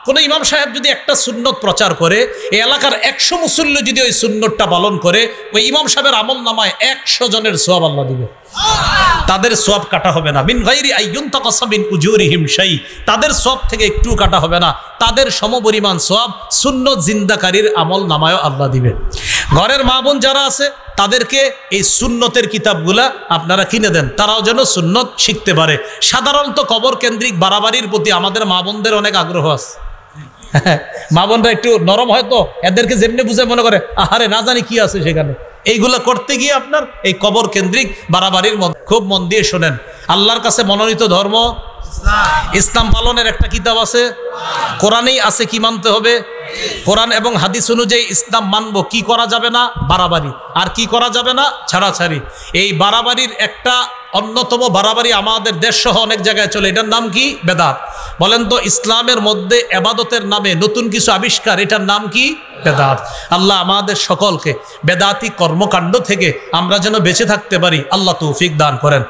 কোন ইমাম সাহেব যদি একটা সুন্নত প্রচার করে, এই এলাকার 100 মুসল্লি যদি ওই সুন্নতটা পালন করে, ওই ইমাম সাহেবের আমল নামায় 100 জনের সওয়াব আল্লাহ দিবে। তাদের সওয়াব কাটা হবে না, মিন গায়রি আইয়ুনতাকাসা মিন উজুরিহিম শাই, তাদের সওয়াব থেকে একটু কাটা হবে না, তাদের সমপরিমাণ সওয়াব সুন্নত জিন্দাকারীর আমল নামায়ও আল্লাহ দিবে। ঘরের মা বোন যারা আছে তাদেরকে এই সুন্নতের কিতাবগুলা আপনারা কিনে দেন, তারাও যেন সুন্নত শিখতে পারে। সাধারণত কবর কেন্দ্রিক বাড়াবাড়ির প্রতি আমাদের মা বোনদের অনেক আগ্রহ আছে। মা বোনরা একটু নরম হয়তো, এদেরকে যেমনি বুঝে মনে করে আহারে না জানি কি আছে সেখানে। এইগুলা করতে গিয়ে আপনার এই কবর কেন্দ্রিক বাড়াবাড়ির মধ্যে খুব মন দিয়ে শোনেন। আল্লাহর কাছে মনোনীত ধর্ম ইসলাম পালনের একটা কিতাব আছে, কোরআনেই আছে কি মানতে হবে। কোরআন এবং হাদিস অনুযায়ী ইসলাম মানবো, কি করা যাবে না, বাড়াবাড়ি, আর কি করা যাবে না, ছাড়াছাড়ি। এই বাড়াবাড়ির একটা অন্যতম বাড়াবাড়ি আমাদের দেশ সহ অনেক জায়গায় চলে, এটার নাম কি, বেদাত। বলেন তো ইসলামের মধ্যে ইবাদতের নামে নতুন কিছু আবিষ্কার, এটার নাম কি, বেদাত। আল্লাহ আমাদের সকলকে বেদাতি কর্মকাণ্ড থেকে আমরা যেন বেঁচে থাকতে পারি, আল্লাহ তৌফিক দান করেন।